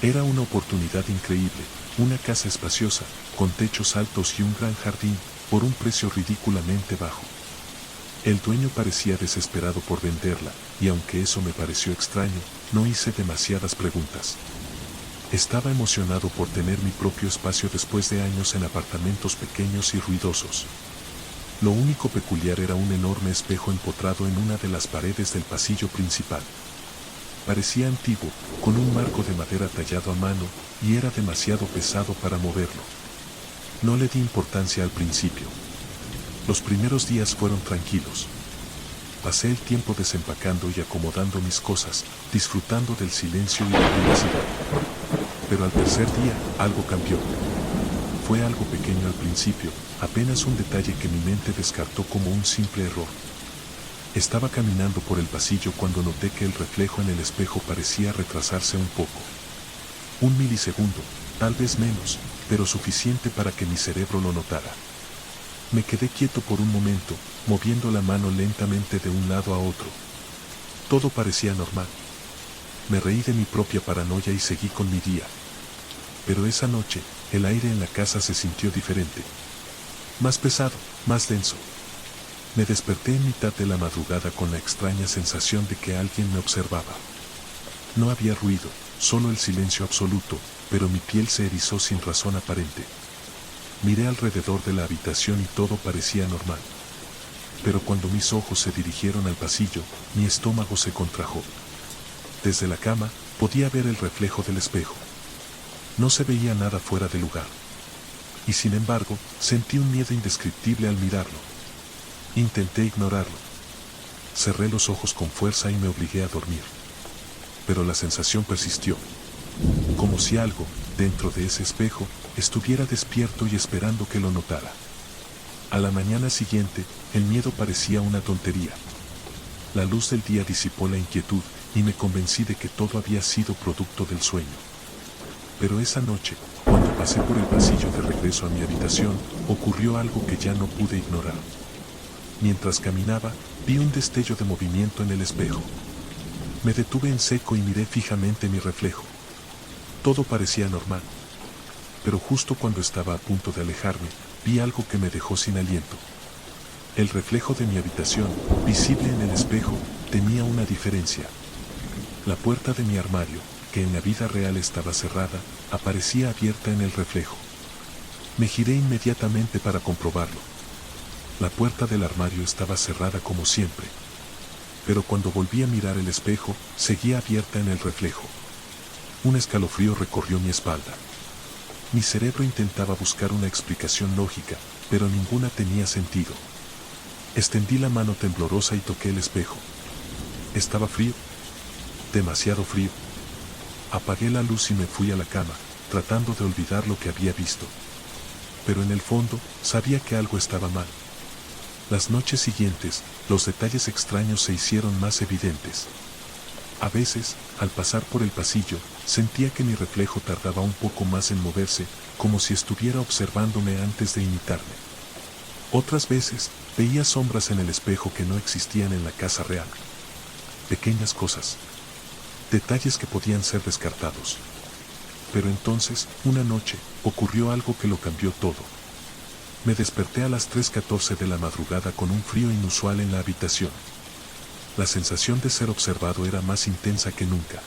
Era una oportunidad increíble, una casa espaciosa, con techos altos y un gran jardín, por un precio ridículamente bajo. El dueño parecía desesperado por venderla, y aunque eso me pareció extraño, no hice demasiadas preguntas. Estaba emocionado por tener mi propio espacio después de años en apartamentos pequeños y ruidosos. Lo único peculiar era un enorme espejo empotrado en una de las paredes del pasillo principal. Parecía antiguo, con un marco de madera tallado a mano, y era demasiado pesado para moverlo. No le di importancia al principio. Los primeros días fueron tranquilos. Pasé el tiempo desempacando y acomodando mis cosas, disfrutando del silencio y la privacidad. Pero al tercer día, algo cambió. Fue algo pequeño al principio, apenas un detalle que mi mente descartó como un simple error. Estaba caminando por el pasillo cuando noté que el reflejo en el espejo parecía retrasarse un poco. Un milisegundo, tal vez menos, pero suficiente para que mi cerebro lo notara. Me quedé quieto por un momento, moviendo la mano lentamente de un lado a otro. Todo parecía normal. Me reí de mi propia paranoia y seguí con mi día. Pero esa noche, el aire en la casa se sintió diferente. Más pesado, más denso. Me desperté en mitad de la madrugada con la extraña sensación de que alguien me observaba. No había ruido, solo el silencio absoluto, pero mi piel se erizó sin razón aparente. Miré alrededor de la habitación y todo parecía normal. Pero cuando mis ojos se dirigieron al pasillo, mi estómago se contrajo. Desde la cama, podía ver el reflejo del espejo. No se veía nada fuera de lugar. Y sin embargo, sentí un miedo indescriptible al mirarlo. Intenté ignorarlo. Cerré los ojos con fuerza y me obligué a dormir. Pero la sensación persistió. Como si algo, dentro de ese espejo, estuviera despierto y esperando que lo notara. A la mañana siguiente, el miedo parecía una tontería. La luz del día disipó la inquietud y me convencí de que todo había sido producto del sueño. Pero esa noche, cuando pasé por el pasillo de regreso a mi habitación, ocurrió algo que ya no pude ignorar. Mientras caminaba, vi un destello de movimiento en el espejo. Me detuve en seco y miré fijamente mi reflejo. Todo parecía normal. Pero justo cuando estaba a punto de alejarme, vi algo que me dejó sin aliento. El reflejo de mi habitación, visible en el espejo, tenía una diferencia. La puerta de mi armario, que en la vida real estaba cerrada, aparecía abierta en el reflejo. Me giré inmediatamente para comprobarlo. La puerta del armario estaba cerrada como siempre. Pero cuando volví a mirar el espejo, seguía abierta en el reflejo. Un escalofrío recorrió mi espalda. Mi cerebro intentaba buscar una explicación lógica, pero ninguna tenía sentido. Extendí la mano temblorosa y toqué el espejo. Estaba frío. Demasiado frío. Apagué la luz y me fui a la cama, tratando de olvidar lo que había visto. Pero en el fondo, sabía que algo estaba mal. Las noches siguientes, los detalles extraños se hicieron más evidentes. A veces, al pasar por el pasillo, sentía que mi reflejo tardaba un poco más en moverse, como si estuviera observándome antes de imitarme. Otras veces, veía sombras en el espejo que no existían en la casa real. Pequeñas cosas. Detalles que podían ser descartados. Pero entonces, una noche, ocurrió algo que lo cambió todo. Me desperté a las 3:14 de la madrugada con un frío inusual en la habitación. La sensación de ser observado era más intensa que nunca.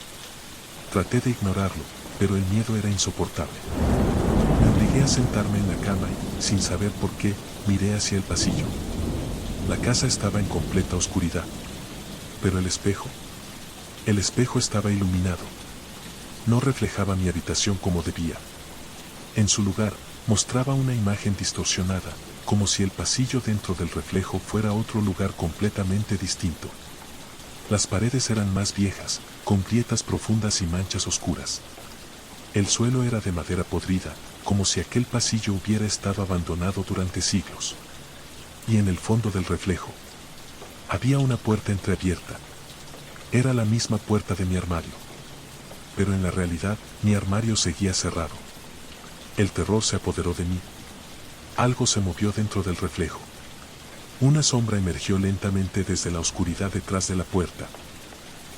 Traté de ignorarlo, pero el miedo era insoportable. Me obligué a sentarme en la cama y, sin saber por qué, miré hacia el pasillo. La casa estaba en completa oscuridad. Pero el espejo estaba iluminado. No reflejaba mi habitación como debía. En su lugar, mostraba una imagen distorsionada, como si el pasillo dentro del reflejo fuera otro lugar completamente distinto. Las paredes eran más viejas, con grietas profundas y manchas oscuras. El suelo era de madera podrida, como si aquel pasillo hubiera estado abandonado durante siglos. Y en el fondo del reflejo, había una puerta entreabierta. Era la misma puerta de mi armario. Pero en la realidad, mi armario seguía cerrado. El terror se apoderó de mí. Algo se movió dentro del reflejo. Una sombra emergió lentamente desde la oscuridad detrás de la puerta.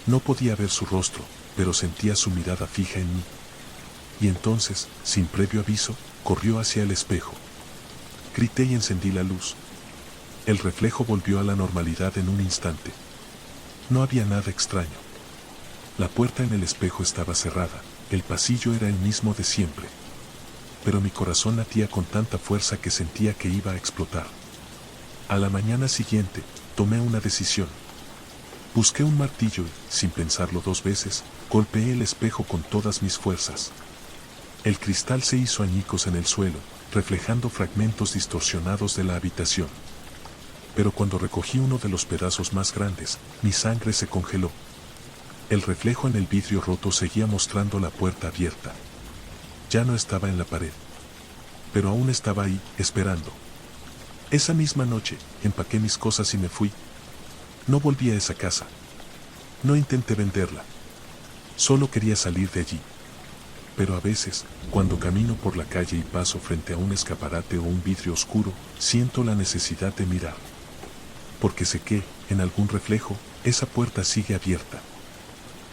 No podía ver su rostro, pero sentía su mirada fija en mí. Y entonces, sin previo aviso, corrió hacia el espejo. Grité y encendí la luz. El reflejo volvió a la normalidad en un instante. No había nada extraño. La puerta en el espejo estaba cerrada, el pasillo era el mismo de siempre. Pero mi corazón latía con tanta fuerza que sentía que iba a explotar. A la mañana siguiente, tomé una decisión. Busqué un martillo y, sin pensarlo 2 veces, golpeé el espejo con todas mis fuerzas. El cristal se hizo añicos en el suelo, reflejando fragmentos distorsionados de la habitación. Pero cuando recogí uno de los pedazos más grandes, mi sangre se congeló. El reflejo en el vidrio roto seguía mostrando la puerta abierta. Ya no estaba en la pared. Pero aún estaba ahí, esperando. Esa misma noche, empaqué mis cosas y me fui. No volví a esa casa. No intenté venderla. Solo quería salir de allí. pero a veces, cuando camino por la calle y paso frente a un escaparate o un vidrio oscuro, siento la necesidad de mirar. Porque sé que, en algún reflejo, esa puerta sigue abierta.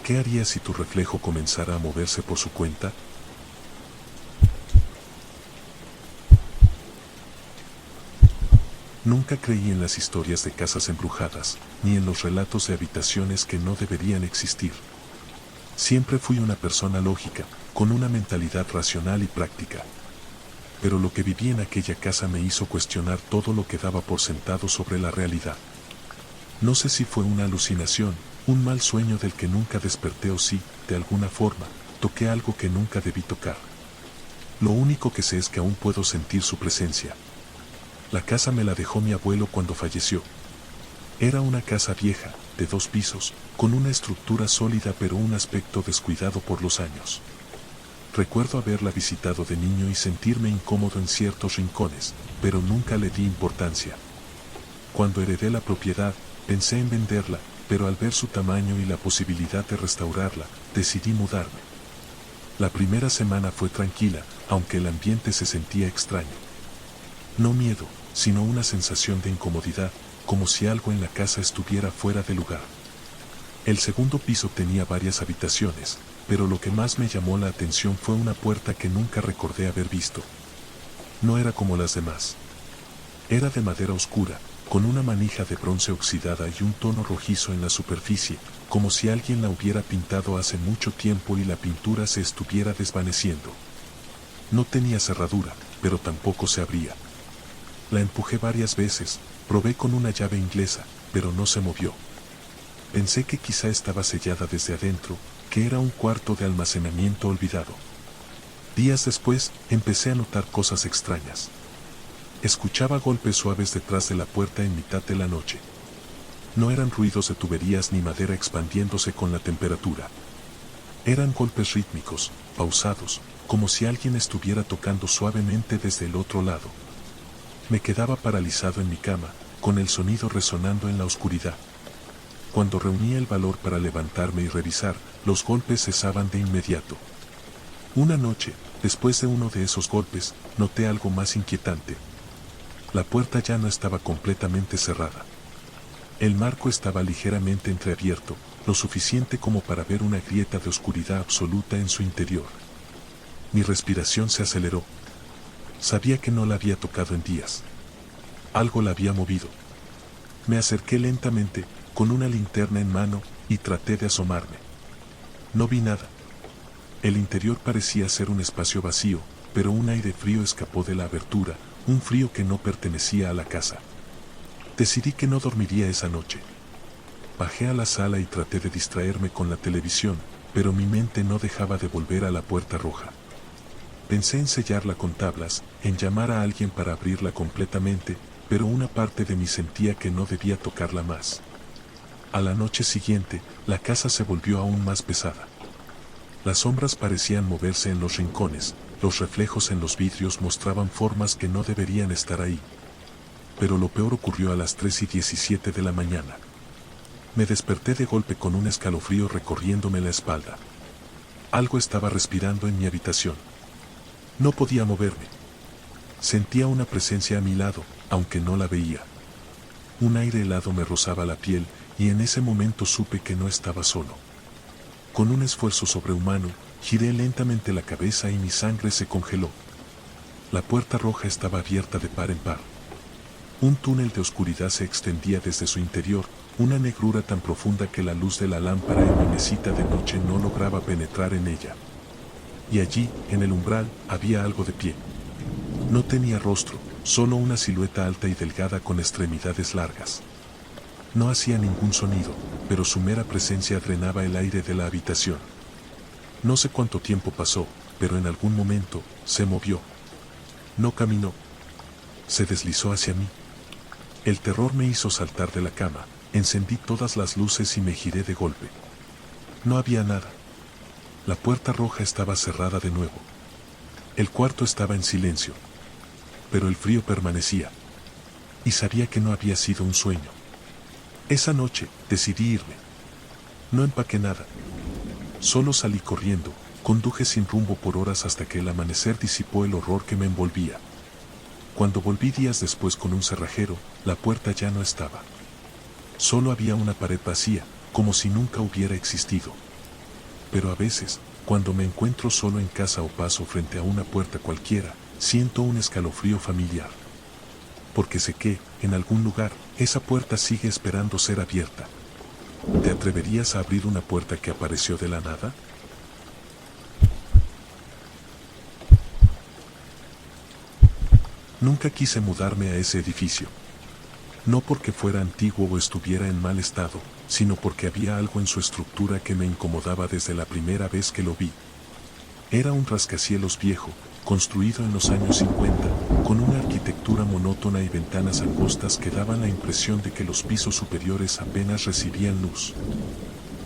¿Qué harías si tu reflejo comenzara a moverse por su cuenta? Nunca creí en las historias de casas embrujadas, ni en los relatos de habitaciones que no deberían existir. Siempre fui una persona lógica, con una mentalidad racional y práctica. Pero lo que viví en aquella casa me hizo cuestionar todo lo que daba por sentado sobre la realidad. No sé si fue una alucinación, un mal sueño del que nunca desperté o si, de alguna forma, toqué algo que nunca debí tocar. Lo único que sé es que aún puedo sentir su presencia. La casa me la dejó mi abuelo cuando falleció. Era una casa vieja, de 2 pisos, con una estructura sólida pero un aspecto descuidado por los años. Recuerdo haberla visitado de niño y sentirme incómodo en ciertos rincones, pero nunca le di importancia. Cuando heredé la propiedad, pensé en venderla, pero al ver su tamaño y la posibilidad de restaurarla, decidí mudarme. La primera semana fue tranquila, aunque el ambiente se sentía extraño. No miedo, sino una sensación de incomodidad, como si algo en la casa estuviera fuera de lugar. El segundo piso tenía varias habitaciones, pero lo que más me llamó la atención fue una puerta que nunca recordé haber visto. No era como las demás. Era de madera oscura, con una manija de bronce oxidada y un tono rojizo en la superficie, como si alguien la hubiera pintado hace mucho tiempo y la pintura se estuviera desvaneciendo. No tenía cerradura, pero tampoco se abría. La empujé varias veces, probé con una llave inglesa, pero no se movió. Pensé que quizá estaba sellada desde adentro, que era un cuarto de almacenamiento olvidado. Días después, empecé a notar cosas extrañas. Escuchaba golpes suaves detrás de la puerta en mitad de la noche. No eran ruidos de tuberías ni madera expandiéndose con la temperatura. Eran golpes rítmicos, pausados, como si alguien estuviera tocando suavemente desde el otro lado. Me quedaba paralizado en mi cama, con el sonido resonando en la oscuridad. Cuando reunía el valor para levantarme y revisar, los golpes cesaban de inmediato. Una noche, después de uno de esos golpes, noté algo más inquietante. La puerta ya no estaba completamente cerrada. El marco estaba ligeramente entreabierto, lo suficiente como para ver una grieta de oscuridad absoluta en su interior. Mi respiración se aceleró. Sabía que no la había tocado en días. Algo la había movido. Me acerqué lentamente, con una linterna en mano, y traté de asomarme. No vi nada. El interior parecía ser un espacio vacío, pero un aire frío escapó de la abertura, un frío que no pertenecía a la casa. Decidí que no dormiría esa noche. Bajé a la sala y traté de distraerme con la televisión, pero mi mente no dejaba de volver a la puerta roja. Pensé en sellarla con tablas, en llamar a alguien para abrirla completamente, pero una parte de mí sentía que no debía tocarla más. A la noche siguiente, la casa se volvió aún más pesada. Las sombras parecían moverse en los rincones, los reflejos en los vidrios mostraban formas que no deberían estar ahí. Pero lo peor ocurrió a las 3:17 de la mañana. Me desperté de golpe con un escalofrío recorriéndome la espalda. Algo estaba respirando en mi habitación. No podía moverme. Sentía una presencia a mi lado, aunque no la veía. Un aire helado me rozaba la piel, y en ese momento supe que no estaba solo. Con un esfuerzo sobrehumano, giré lentamente la cabeza y mi sangre se congeló. La puerta roja estaba abierta de par en par. Un túnel de oscuridad se extendía desde su interior, una negrura tan profunda que la luz de la lámpara en mi mesita de noche no lograba penetrar en ella. Y allí, en el umbral, había algo de pie. No tenía rostro, solo una silueta alta y delgada con extremidades largas. No hacía ningún sonido, pero su mera presencia drenaba el aire de la habitación. No sé cuánto tiempo pasó, pero en algún momento, se movió. No caminó. Se deslizó hacia mí. El terror me hizo saltar de la cama, encendí todas las luces y me giré de golpe. No había nada. La puerta roja estaba cerrada de nuevo. El cuarto estaba en silencio. Pero el frío permanecía. Y sabía que no había sido un sueño. Esa noche, decidí irme. No empaqué nada. Solo salí corriendo, Conduje sin rumbo por horas hasta que el amanecer disipó el horror que me envolvía. Cuando volví días después con un cerrajero, la puerta ya no estaba. Solo había una pared vacía, como si nunca hubiera existido. Pero a veces, cuando me encuentro solo en casa o paso frente a una puerta cualquiera, siento un escalofrío familiar. Porque sé que, en algún lugar, esa puerta sigue esperando ser abierta. ¿Te atreverías a abrir una puerta que apareció de la nada? Nunca quise mudarme a ese edificio. No porque fuera antiguo o estuviera en mal estado, sino porque había algo en su estructura que me incomodaba desde la primera vez que lo vi. Era un rascacielos viejo, construido en los años 50, con una arquitectura monótona y ventanas angostas que daban la impresión de que los pisos superiores apenas recibían luz.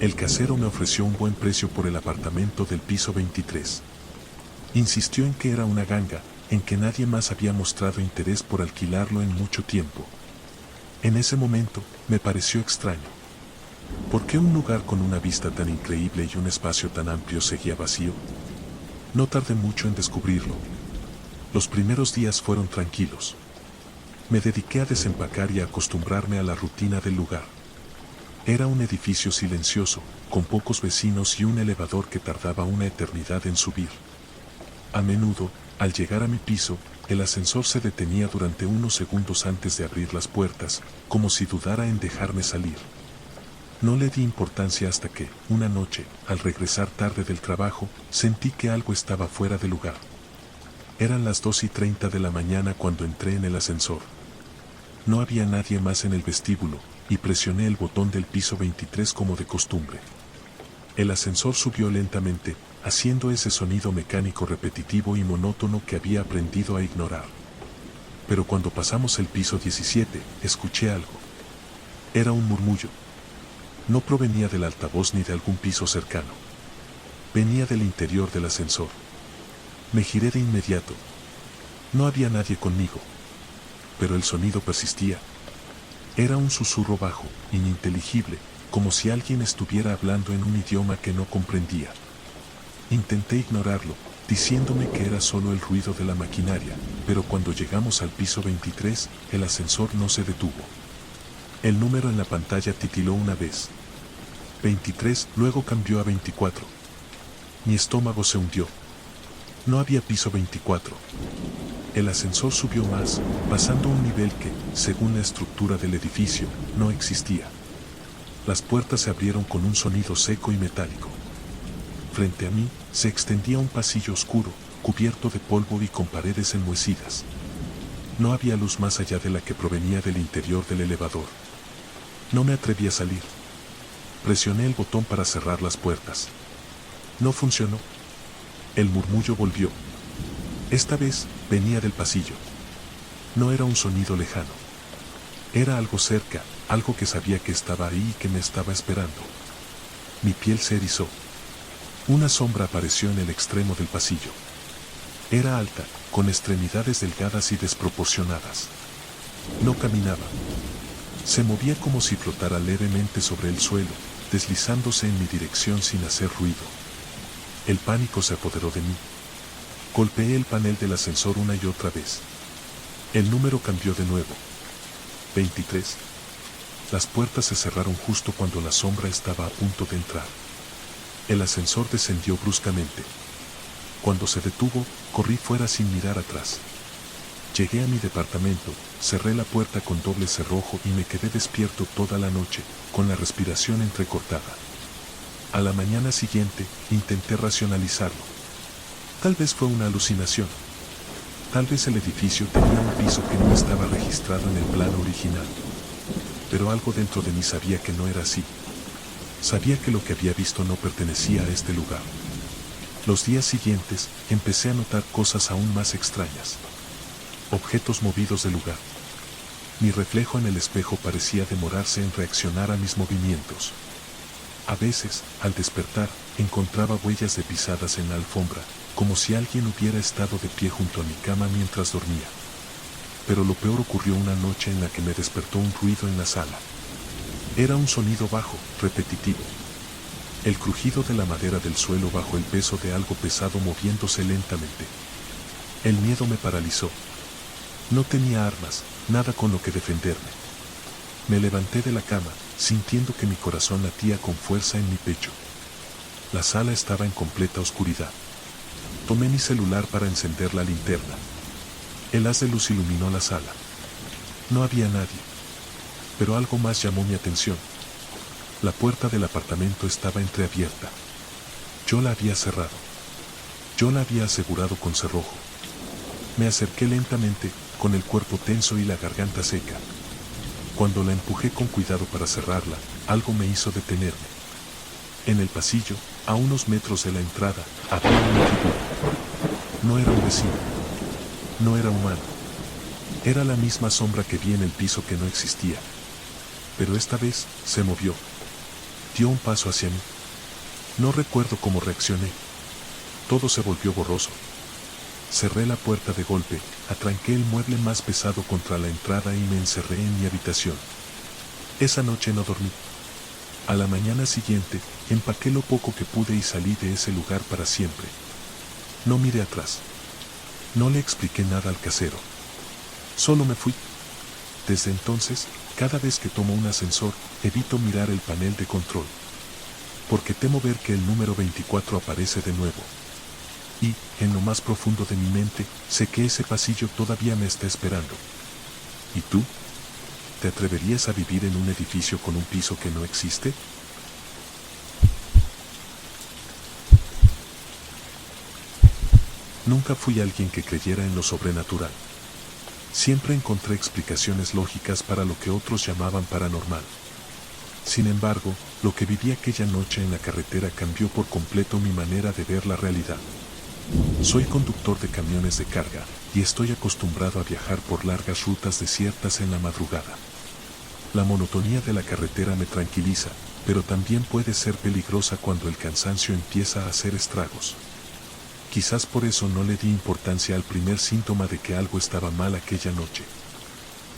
El casero me ofreció un buen precio por el apartamento del piso 23. Insistió en que era una ganga, en que nadie más había mostrado interés por alquilarlo en mucho tiempo. En ese momento, me pareció extraño. ¿Por qué un lugar con una vista tan increíble y un espacio tan amplio seguía vacío? No tardé mucho en descubrirlo. Los primeros días fueron tranquilos. Me dediqué a desempacar y a acostumbrarme a la rutina del lugar. Era un edificio silencioso, con pocos vecinos y un elevador que tardaba una eternidad en subir. A menudo, al llegar a mi piso, el ascensor se detenía durante unos segundos antes de abrir las puertas, como si dudara en dejarme salir. No le di importancia hasta que, una noche, al regresar tarde del trabajo, sentí que algo estaba fuera de lugar. Eran las 2:30 de la mañana cuando entré en el ascensor. No había nadie más en el vestíbulo, y presioné el botón del piso 23 como de costumbre. El ascensor subió lentamente, haciendo ese sonido mecánico repetitivo y monótono que había aprendido a ignorar. Pero cuando pasamos el piso 17, escuché algo. Era un murmullo. No provenía del altavoz ni de algún piso cercano. Venía del interior del ascensor. Me giré de inmediato. No había nadie conmigo. Pero el sonido persistía. Era un susurro bajo, ininteligible, como si alguien estuviera hablando en un idioma que no comprendía. Intenté ignorarlo, diciéndome que era solo el ruido de la maquinaria, pero cuando llegamos al piso 23, el ascensor no se detuvo. El número en la pantalla titiló una vez. 23, luego cambió a 24. Mi estómago se hundió. No había piso 24. El ascensor subió más, pasando un nivel que, según la estructura del edificio, no existía. Las puertas se abrieron con un sonido seco y metálico. Frente a mí, se extendía un pasillo oscuro, cubierto de polvo y con paredes enmohecidas. No había luz más allá de la que provenía del interior del elevador. No me atreví a salir. Presioné el botón para cerrar las puertas. No funcionó. El murmullo volvió. Esta vez, venía del pasillo. No era un sonido lejano. Era algo cerca, algo que sabía que estaba ahí y que me estaba esperando. Mi piel se erizó. Una sombra apareció en el extremo del pasillo. Era alta, con extremidades delgadas y desproporcionadas. No caminaba. Se movía como si flotara levemente sobre el suelo, deslizándose en mi dirección sin hacer ruido. El pánico se apoderó de mí. Golpeé el panel del ascensor una y otra vez. El número cambió de nuevo. 23. Las puertas se cerraron justo cuando la sombra estaba a punto de entrar. El ascensor descendió bruscamente. Cuando se detuvo, corrí fuera sin mirar atrás. Llegué a mi departamento, cerré la puerta con doble cerrojo y me quedé despierto toda la noche, con la respiración entrecortada. A la mañana siguiente, intenté racionalizarlo. Tal vez fue una alucinación. Tal vez el edificio tenía un piso que no estaba registrado en el plano original. Pero algo dentro de mí sabía que no era así. Sabía que lo que había visto no pertenecía a este lugar. Los días siguientes, empecé a notar cosas aún más extrañas. Objetos movidos del lugar. Mi reflejo en el espejo parecía demorarse en reaccionar a mis movimientos. A veces, al despertar, encontraba huellas de pisadas en la alfombra, como si alguien hubiera estado de pie junto a mi cama mientras dormía. Pero lo peor ocurrió una noche en la que me despertó un ruido en la sala. Era un sonido bajo, repetitivo. El crujido de la madera del suelo bajo el peso de algo pesado moviéndose lentamente. El miedo me paralizó. No tenía armas, nada con lo que defenderme. Me levanté de la cama, sintiendo que mi corazón latía con fuerza en mi pecho. La sala estaba en completa oscuridad. Tomé mi celular para encender la linterna. El haz de luz iluminó la sala. No había nadie. Pero algo más llamó mi atención. La puerta del apartamento estaba entreabierta. Yo la había cerrado. Yo la había asegurado con cerrojo. Me acerqué lentamente, con el cuerpo tenso y la garganta seca. Cuando la empujé con cuidado para cerrarla, algo me hizo detenerme. En el pasillo, a unos metros de la entrada, había una figura. No era un vecino. No era humano. Era la misma sombra que vi en el piso que no existía. Pero esta vez, se movió. Dio un paso hacia mí. No recuerdo cómo reaccioné. Todo se volvió borroso. Cerré la puerta de golpe, atranqué el mueble más pesado contra la entrada y me encerré en mi habitación. Esa noche no dormí. A la mañana siguiente, empaqué lo poco que pude y salí de ese lugar para siempre. No miré atrás. No le expliqué nada al casero. Solo me fui. Desde entonces, cada vez que tomo un ascensor, evito mirar el panel de control. Porque temo ver que el número 24 aparece de nuevo. Y, en lo más profundo de mi mente, sé que ese pasillo todavía me está esperando. ¿Y tú? ¿Te atreverías a vivir en un edificio con un piso que no existe? Nunca fui alguien que creyera en lo sobrenatural. Siempre encontré explicaciones lógicas para lo que otros llamaban paranormal. Sin embargo, lo que viví aquella noche en la carretera cambió por completo mi manera de ver la realidad. Soy conductor de camiones de carga y estoy acostumbrado a viajar por largas rutas desiertas en la madrugada. La monotonía de la carretera me tranquiliza, pero también puede ser peligrosa cuando el cansancio empieza a hacer estragos. Quizás por eso no le di importancia al primer síntoma de que algo estaba mal aquella noche.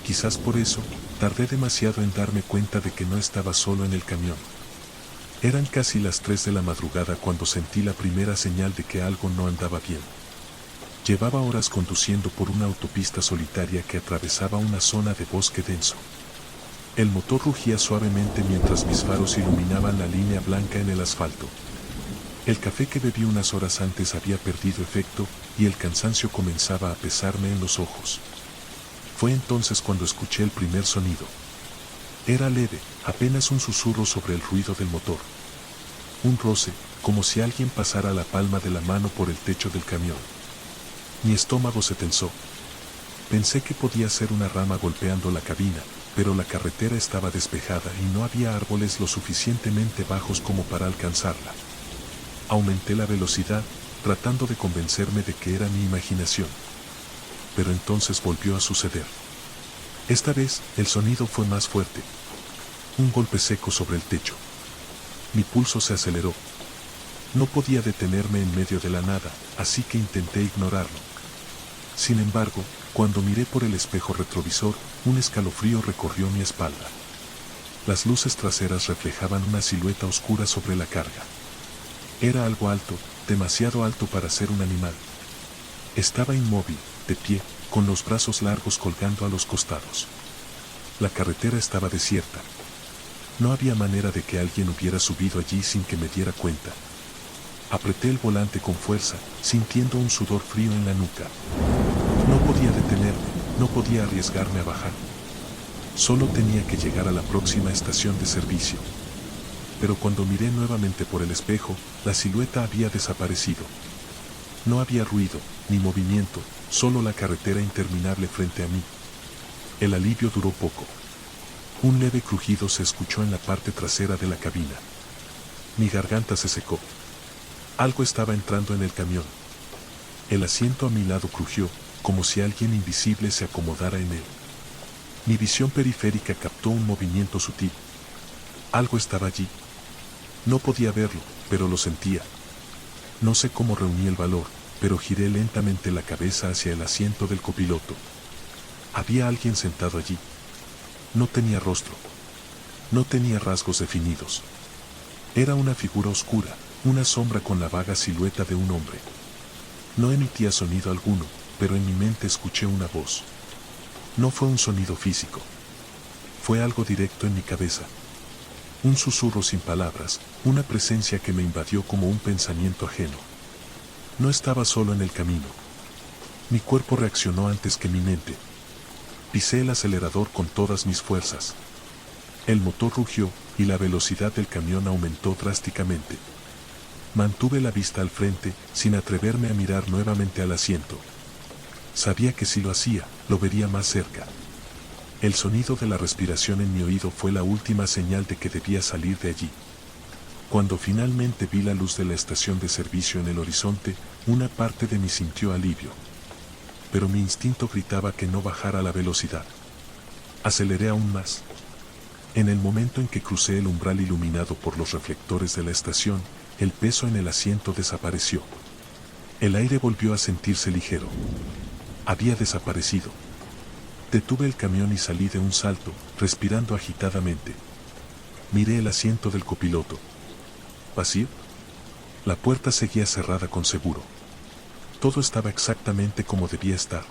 Quizás por eso tardé demasiado en darme cuenta de que no estaba solo en el camión. Eran casi las 3 de la madrugada cuando sentí la primera señal de que algo no andaba bien. Llevaba horas conduciendo por una autopista solitaria que atravesaba una zona de bosque denso. El motor rugía suavemente mientras mis faros iluminaban la línea blanca en el asfalto. El café que bebí unas horas antes había perdido efecto y el cansancio comenzaba a pesarme en los ojos. Fue entonces cuando escuché el primer sonido. Era leve, apenas un susurro sobre el ruido del motor. Un roce, como si alguien pasara la palma de la mano por el techo del camión. Mi estómago se tensó. Pensé que podía ser una rama golpeando la cabina, pero la carretera estaba despejada y no había árboles lo suficientemente bajos como para alcanzarla. Aumenté la velocidad, tratando de convencerme de que era mi imaginación. Pero entonces volvió a suceder. Esta vez, el sonido fue más fuerte. Un golpe seco sobre el techo. Mi pulso se aceleró. No podía detenerme en medio de la nada, así que intenté ignorarlo. Sin embargo, cuando miré por el espejo retrovisor, un escalofrío recorrió mi espalda. Las luces traseras reflejaban una silueta oscura sobre la carga. Era algo alto, demasiado alto para ser un animal. Estaba inmóvil, de pie, con los brazos largos colgando a los costados. La carretera estaba desierta. No había manera de que alguien hubiera subido allí sin que me diera cuenta. Apreté el volante con fuerza, sintiendo un sudor frío en la nuca. No podía detenerme, no podía arriesgarme a bajar. Solo tenía que llegar a la próxima estación de servicio. Pero cuando miré nuevamente por el espejo, la silueta había desaparecido. No había ruido, ni movimiento, solo la carretera interminable frente a mí. El alivio duró poco. Un leve crujido se escuchó en la parte trasera de la cabina. Mi garganta se secó. Algo estaba entrando en el camión. El asiento a mi lado crujió, como si alguien invisible se acomodara en él. Mi visión periférica captó un movimiento sutil. Algo estaba allí. No podía verlo, pero lo sentía. No sé cómo reuní el valor, pero giré lentamente la cabeza hacia el asiento del copiloto. Había alguien sentado allí. No tenía rostro. No tenía rasgos definidos. Era una figura oscura, una sombra con la vaga silueta de un hombre. No emitía sonido alguno, pero en mi mente escuché una voz. No fue un sonido físico. Fue algo directo en mi cabeza. Un susurro sin palabras, una presencia que me invadió como un pensamiento ajeno. No estaba solo en el camino. Mi cuerpo reaccionó antes que mi mente. Pisé el acelerador con todas mis fuerzas. El motor rugió y la velocidad del camión aumentó drásticamente. Mantuve la vista al frente, sin atreverme a mirar nuevamente al asiento. Sabía que si lo hacía, lo vería más cerca. El sonido de la respiración en mi oído fue la última señal de que debía salir de allí. Cuando finalmente vi la luz de la estación de servicio en el horizonte, una parte de mí sintió alivio. Pero mi instinto gritaba que no bajara la velocidad. Aceleré aún más. En el momento en que crucé el umbral iluminado por los reflectores de la estación, el peso en el asiento desapareció. El aire volvió a sentirse ligero. Había desaparecido. Detuve el camión y salí de un salto, respirando agitadamente. Miré el asiento del copiloto. ¿Vacío? La puerta seguía cerrada con seguro. Todo estaba exactamente como debía estar.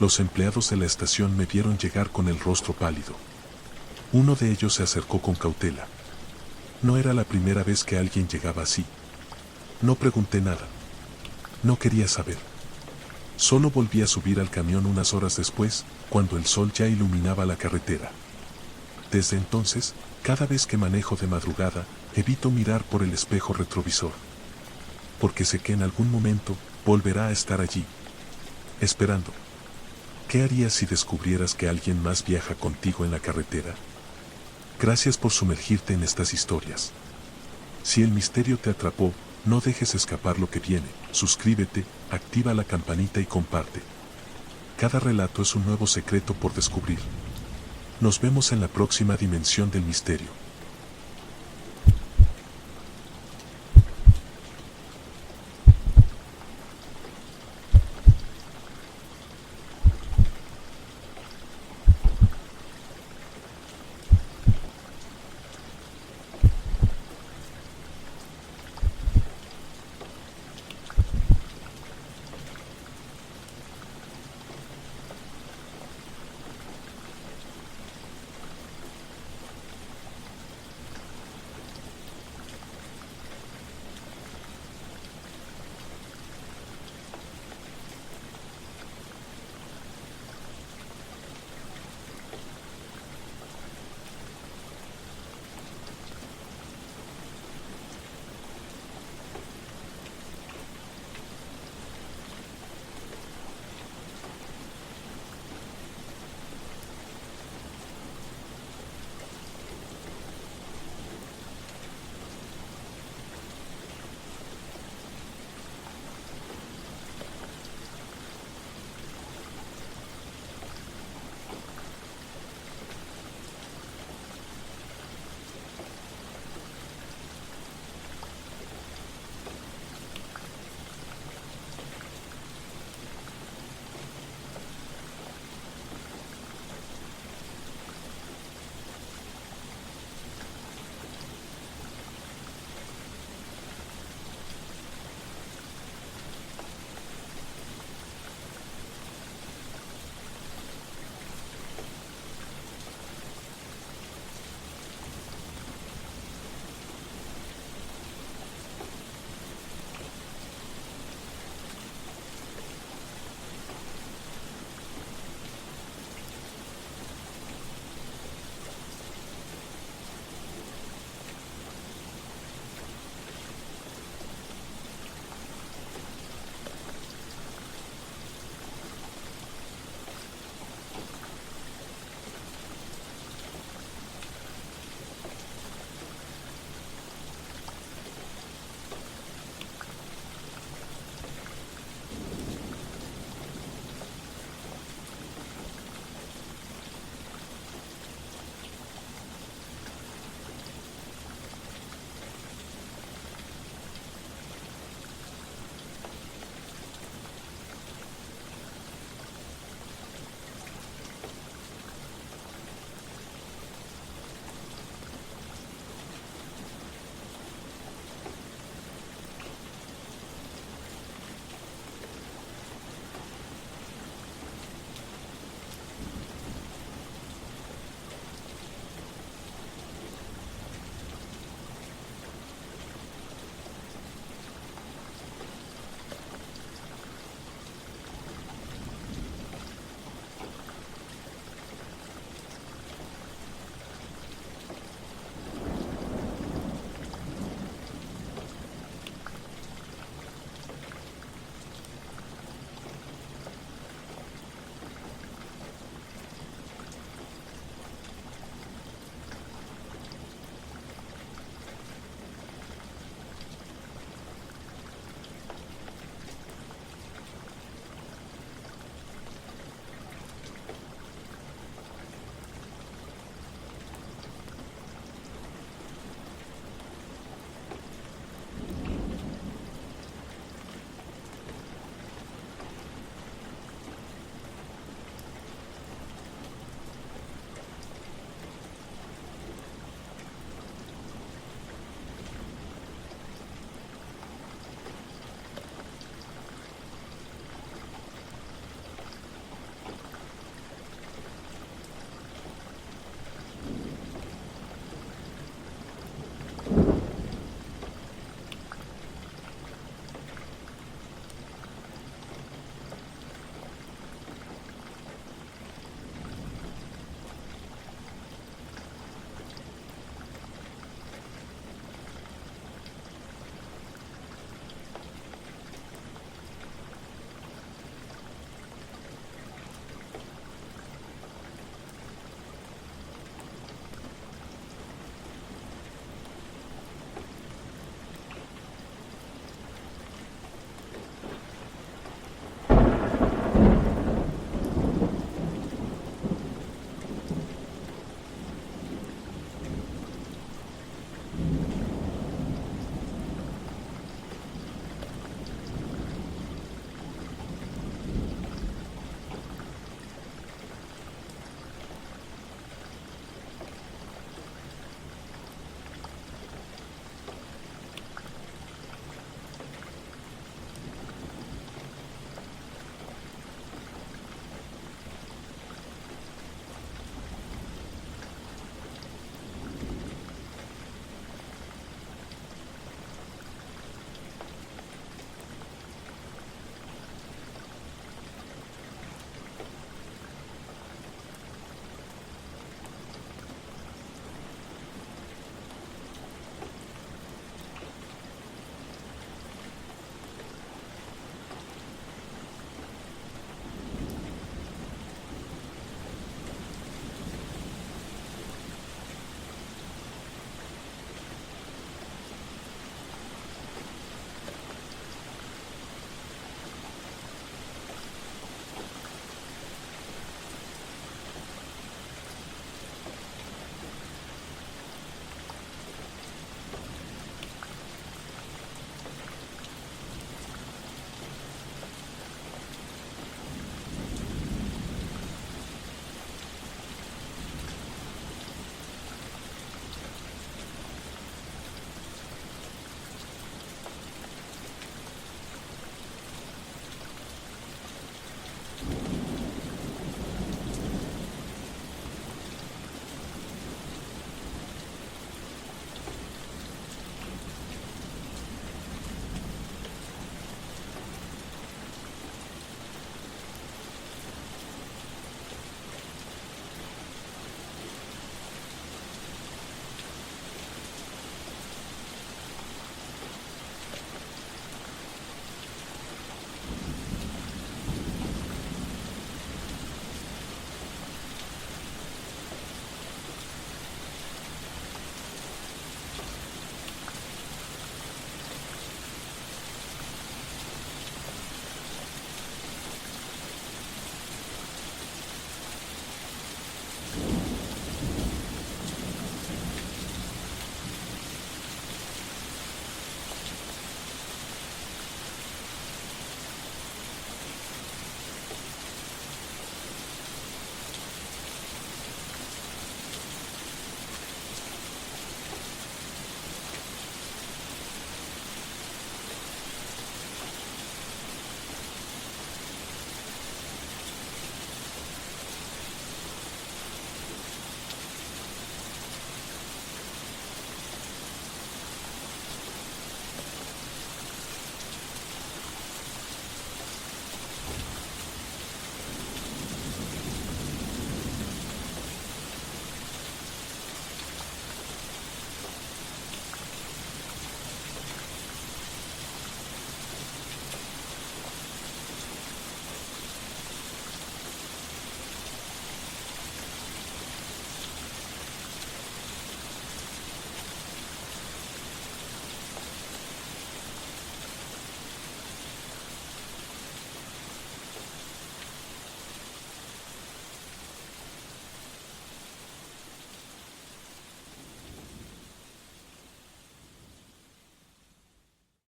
Los empleados de la estación me vieron llegar con el rostro pálido. Uno de ellos se acercó con cautela. No era la primera vez que alguien llegaba así. No pregunté nada. No quería saber. Solo volví a subir al camión unas horas después, cuando el sol ya iluminaba la carretera. Desde entonces, cada vez que manejo de madrugada, evito mirar por el espejo retrovisor. Porque sé que en algún momento, volverá a estar allí. Esperando. ¿Qué harías si descubrieras que alguien más viaja contigo en la carretera? Gracias por sumergirte en estas historias. Si el misterio te atrapó, no dejes escapar lo que viene. Suscríbete, activa la campanita y comparte. Cada relato es un nuevo secreto por descubrir. Nos vemos en la próxima dimensión del misterio.